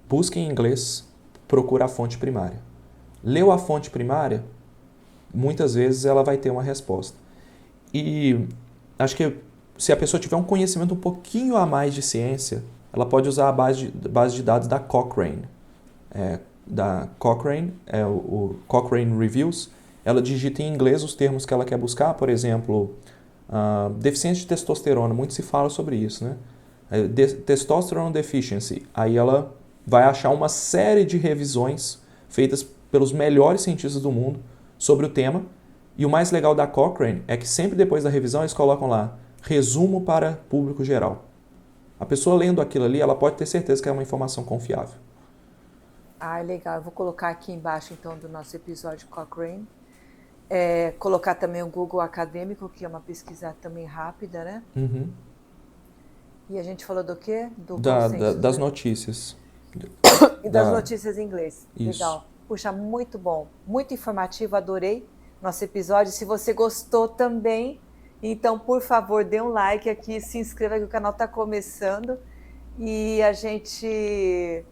busca em inglês, procura a fonte primária. Leu a fonte primária, muitas vezes ela vai ter uma resposta. E acho que se a pessoa tiver um conhecimento um pouquinho a mais de ciência, ela pode usar a base de dados da Cochrane. Da Cochrane, o Cochrane Reviews. Ela digita em inglês os termos que ela quer buscar, por exemplo, deficiência de testosterona, muito se fala sobre isso, né? Testosterone deficiency. Aí ela vai achar uma série de revisões feitas pelos melhores cientistas do mundo sobre o tema. E o mais legal da Cochrane é que sempre depois da revisão eles colocam lá resumo para público geral. A pessoa lendo aquilo ali, ela pode ter certeza que é uma informação confiável. Ah, legal. Eu vou colocar aqui embaixo, então, do nosso episódio Cochrane. Colocar também o Google Acadêmico, que é uma pesquisa também rápida, né? Uhum. E a gente falou do quê? Das notícias. E das notícias em inglês. Isso. Legal. Puxa, muito bom. Muito informativo, adorei nosso episódio. Se você gostou também, então, por favor, dê um like aqui, se inscreva que o canal está começando. E a gente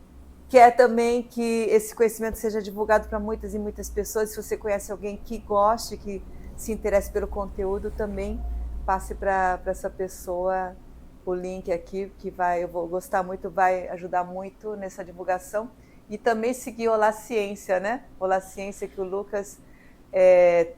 quer também que esse conhecimento seja divulgado para muitas e muitas pessoas. Se você conhece alguém que goste, que se interesse pelo conteúdo, também passe para essa pessoa o link aqui, que eu vou gostar muito, vai ajudar muito nessa divulgação. E também seguir Olá Ciência, né? Olá Ciência, que o Lucas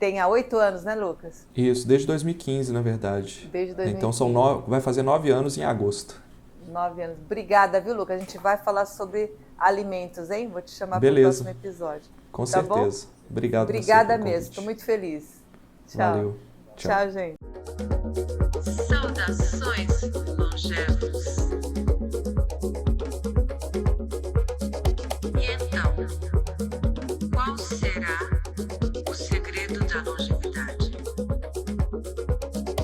tem há 8 anos, né, Lucas? Isso, desde 2015, na verdade. Desde 2015. Então vai fazer 9 anos em agosto. 9 anos. Obrigada, viu, Lucas? A gente vai falar sobre alimentos, hein? Vou te chamar para o próximo episódio. Com tá certeza. Bom? Obrigado. Obrigada mesmo, estou muito feliz. Tchau. Valeu. Tchau, gente. Saudações, longevos.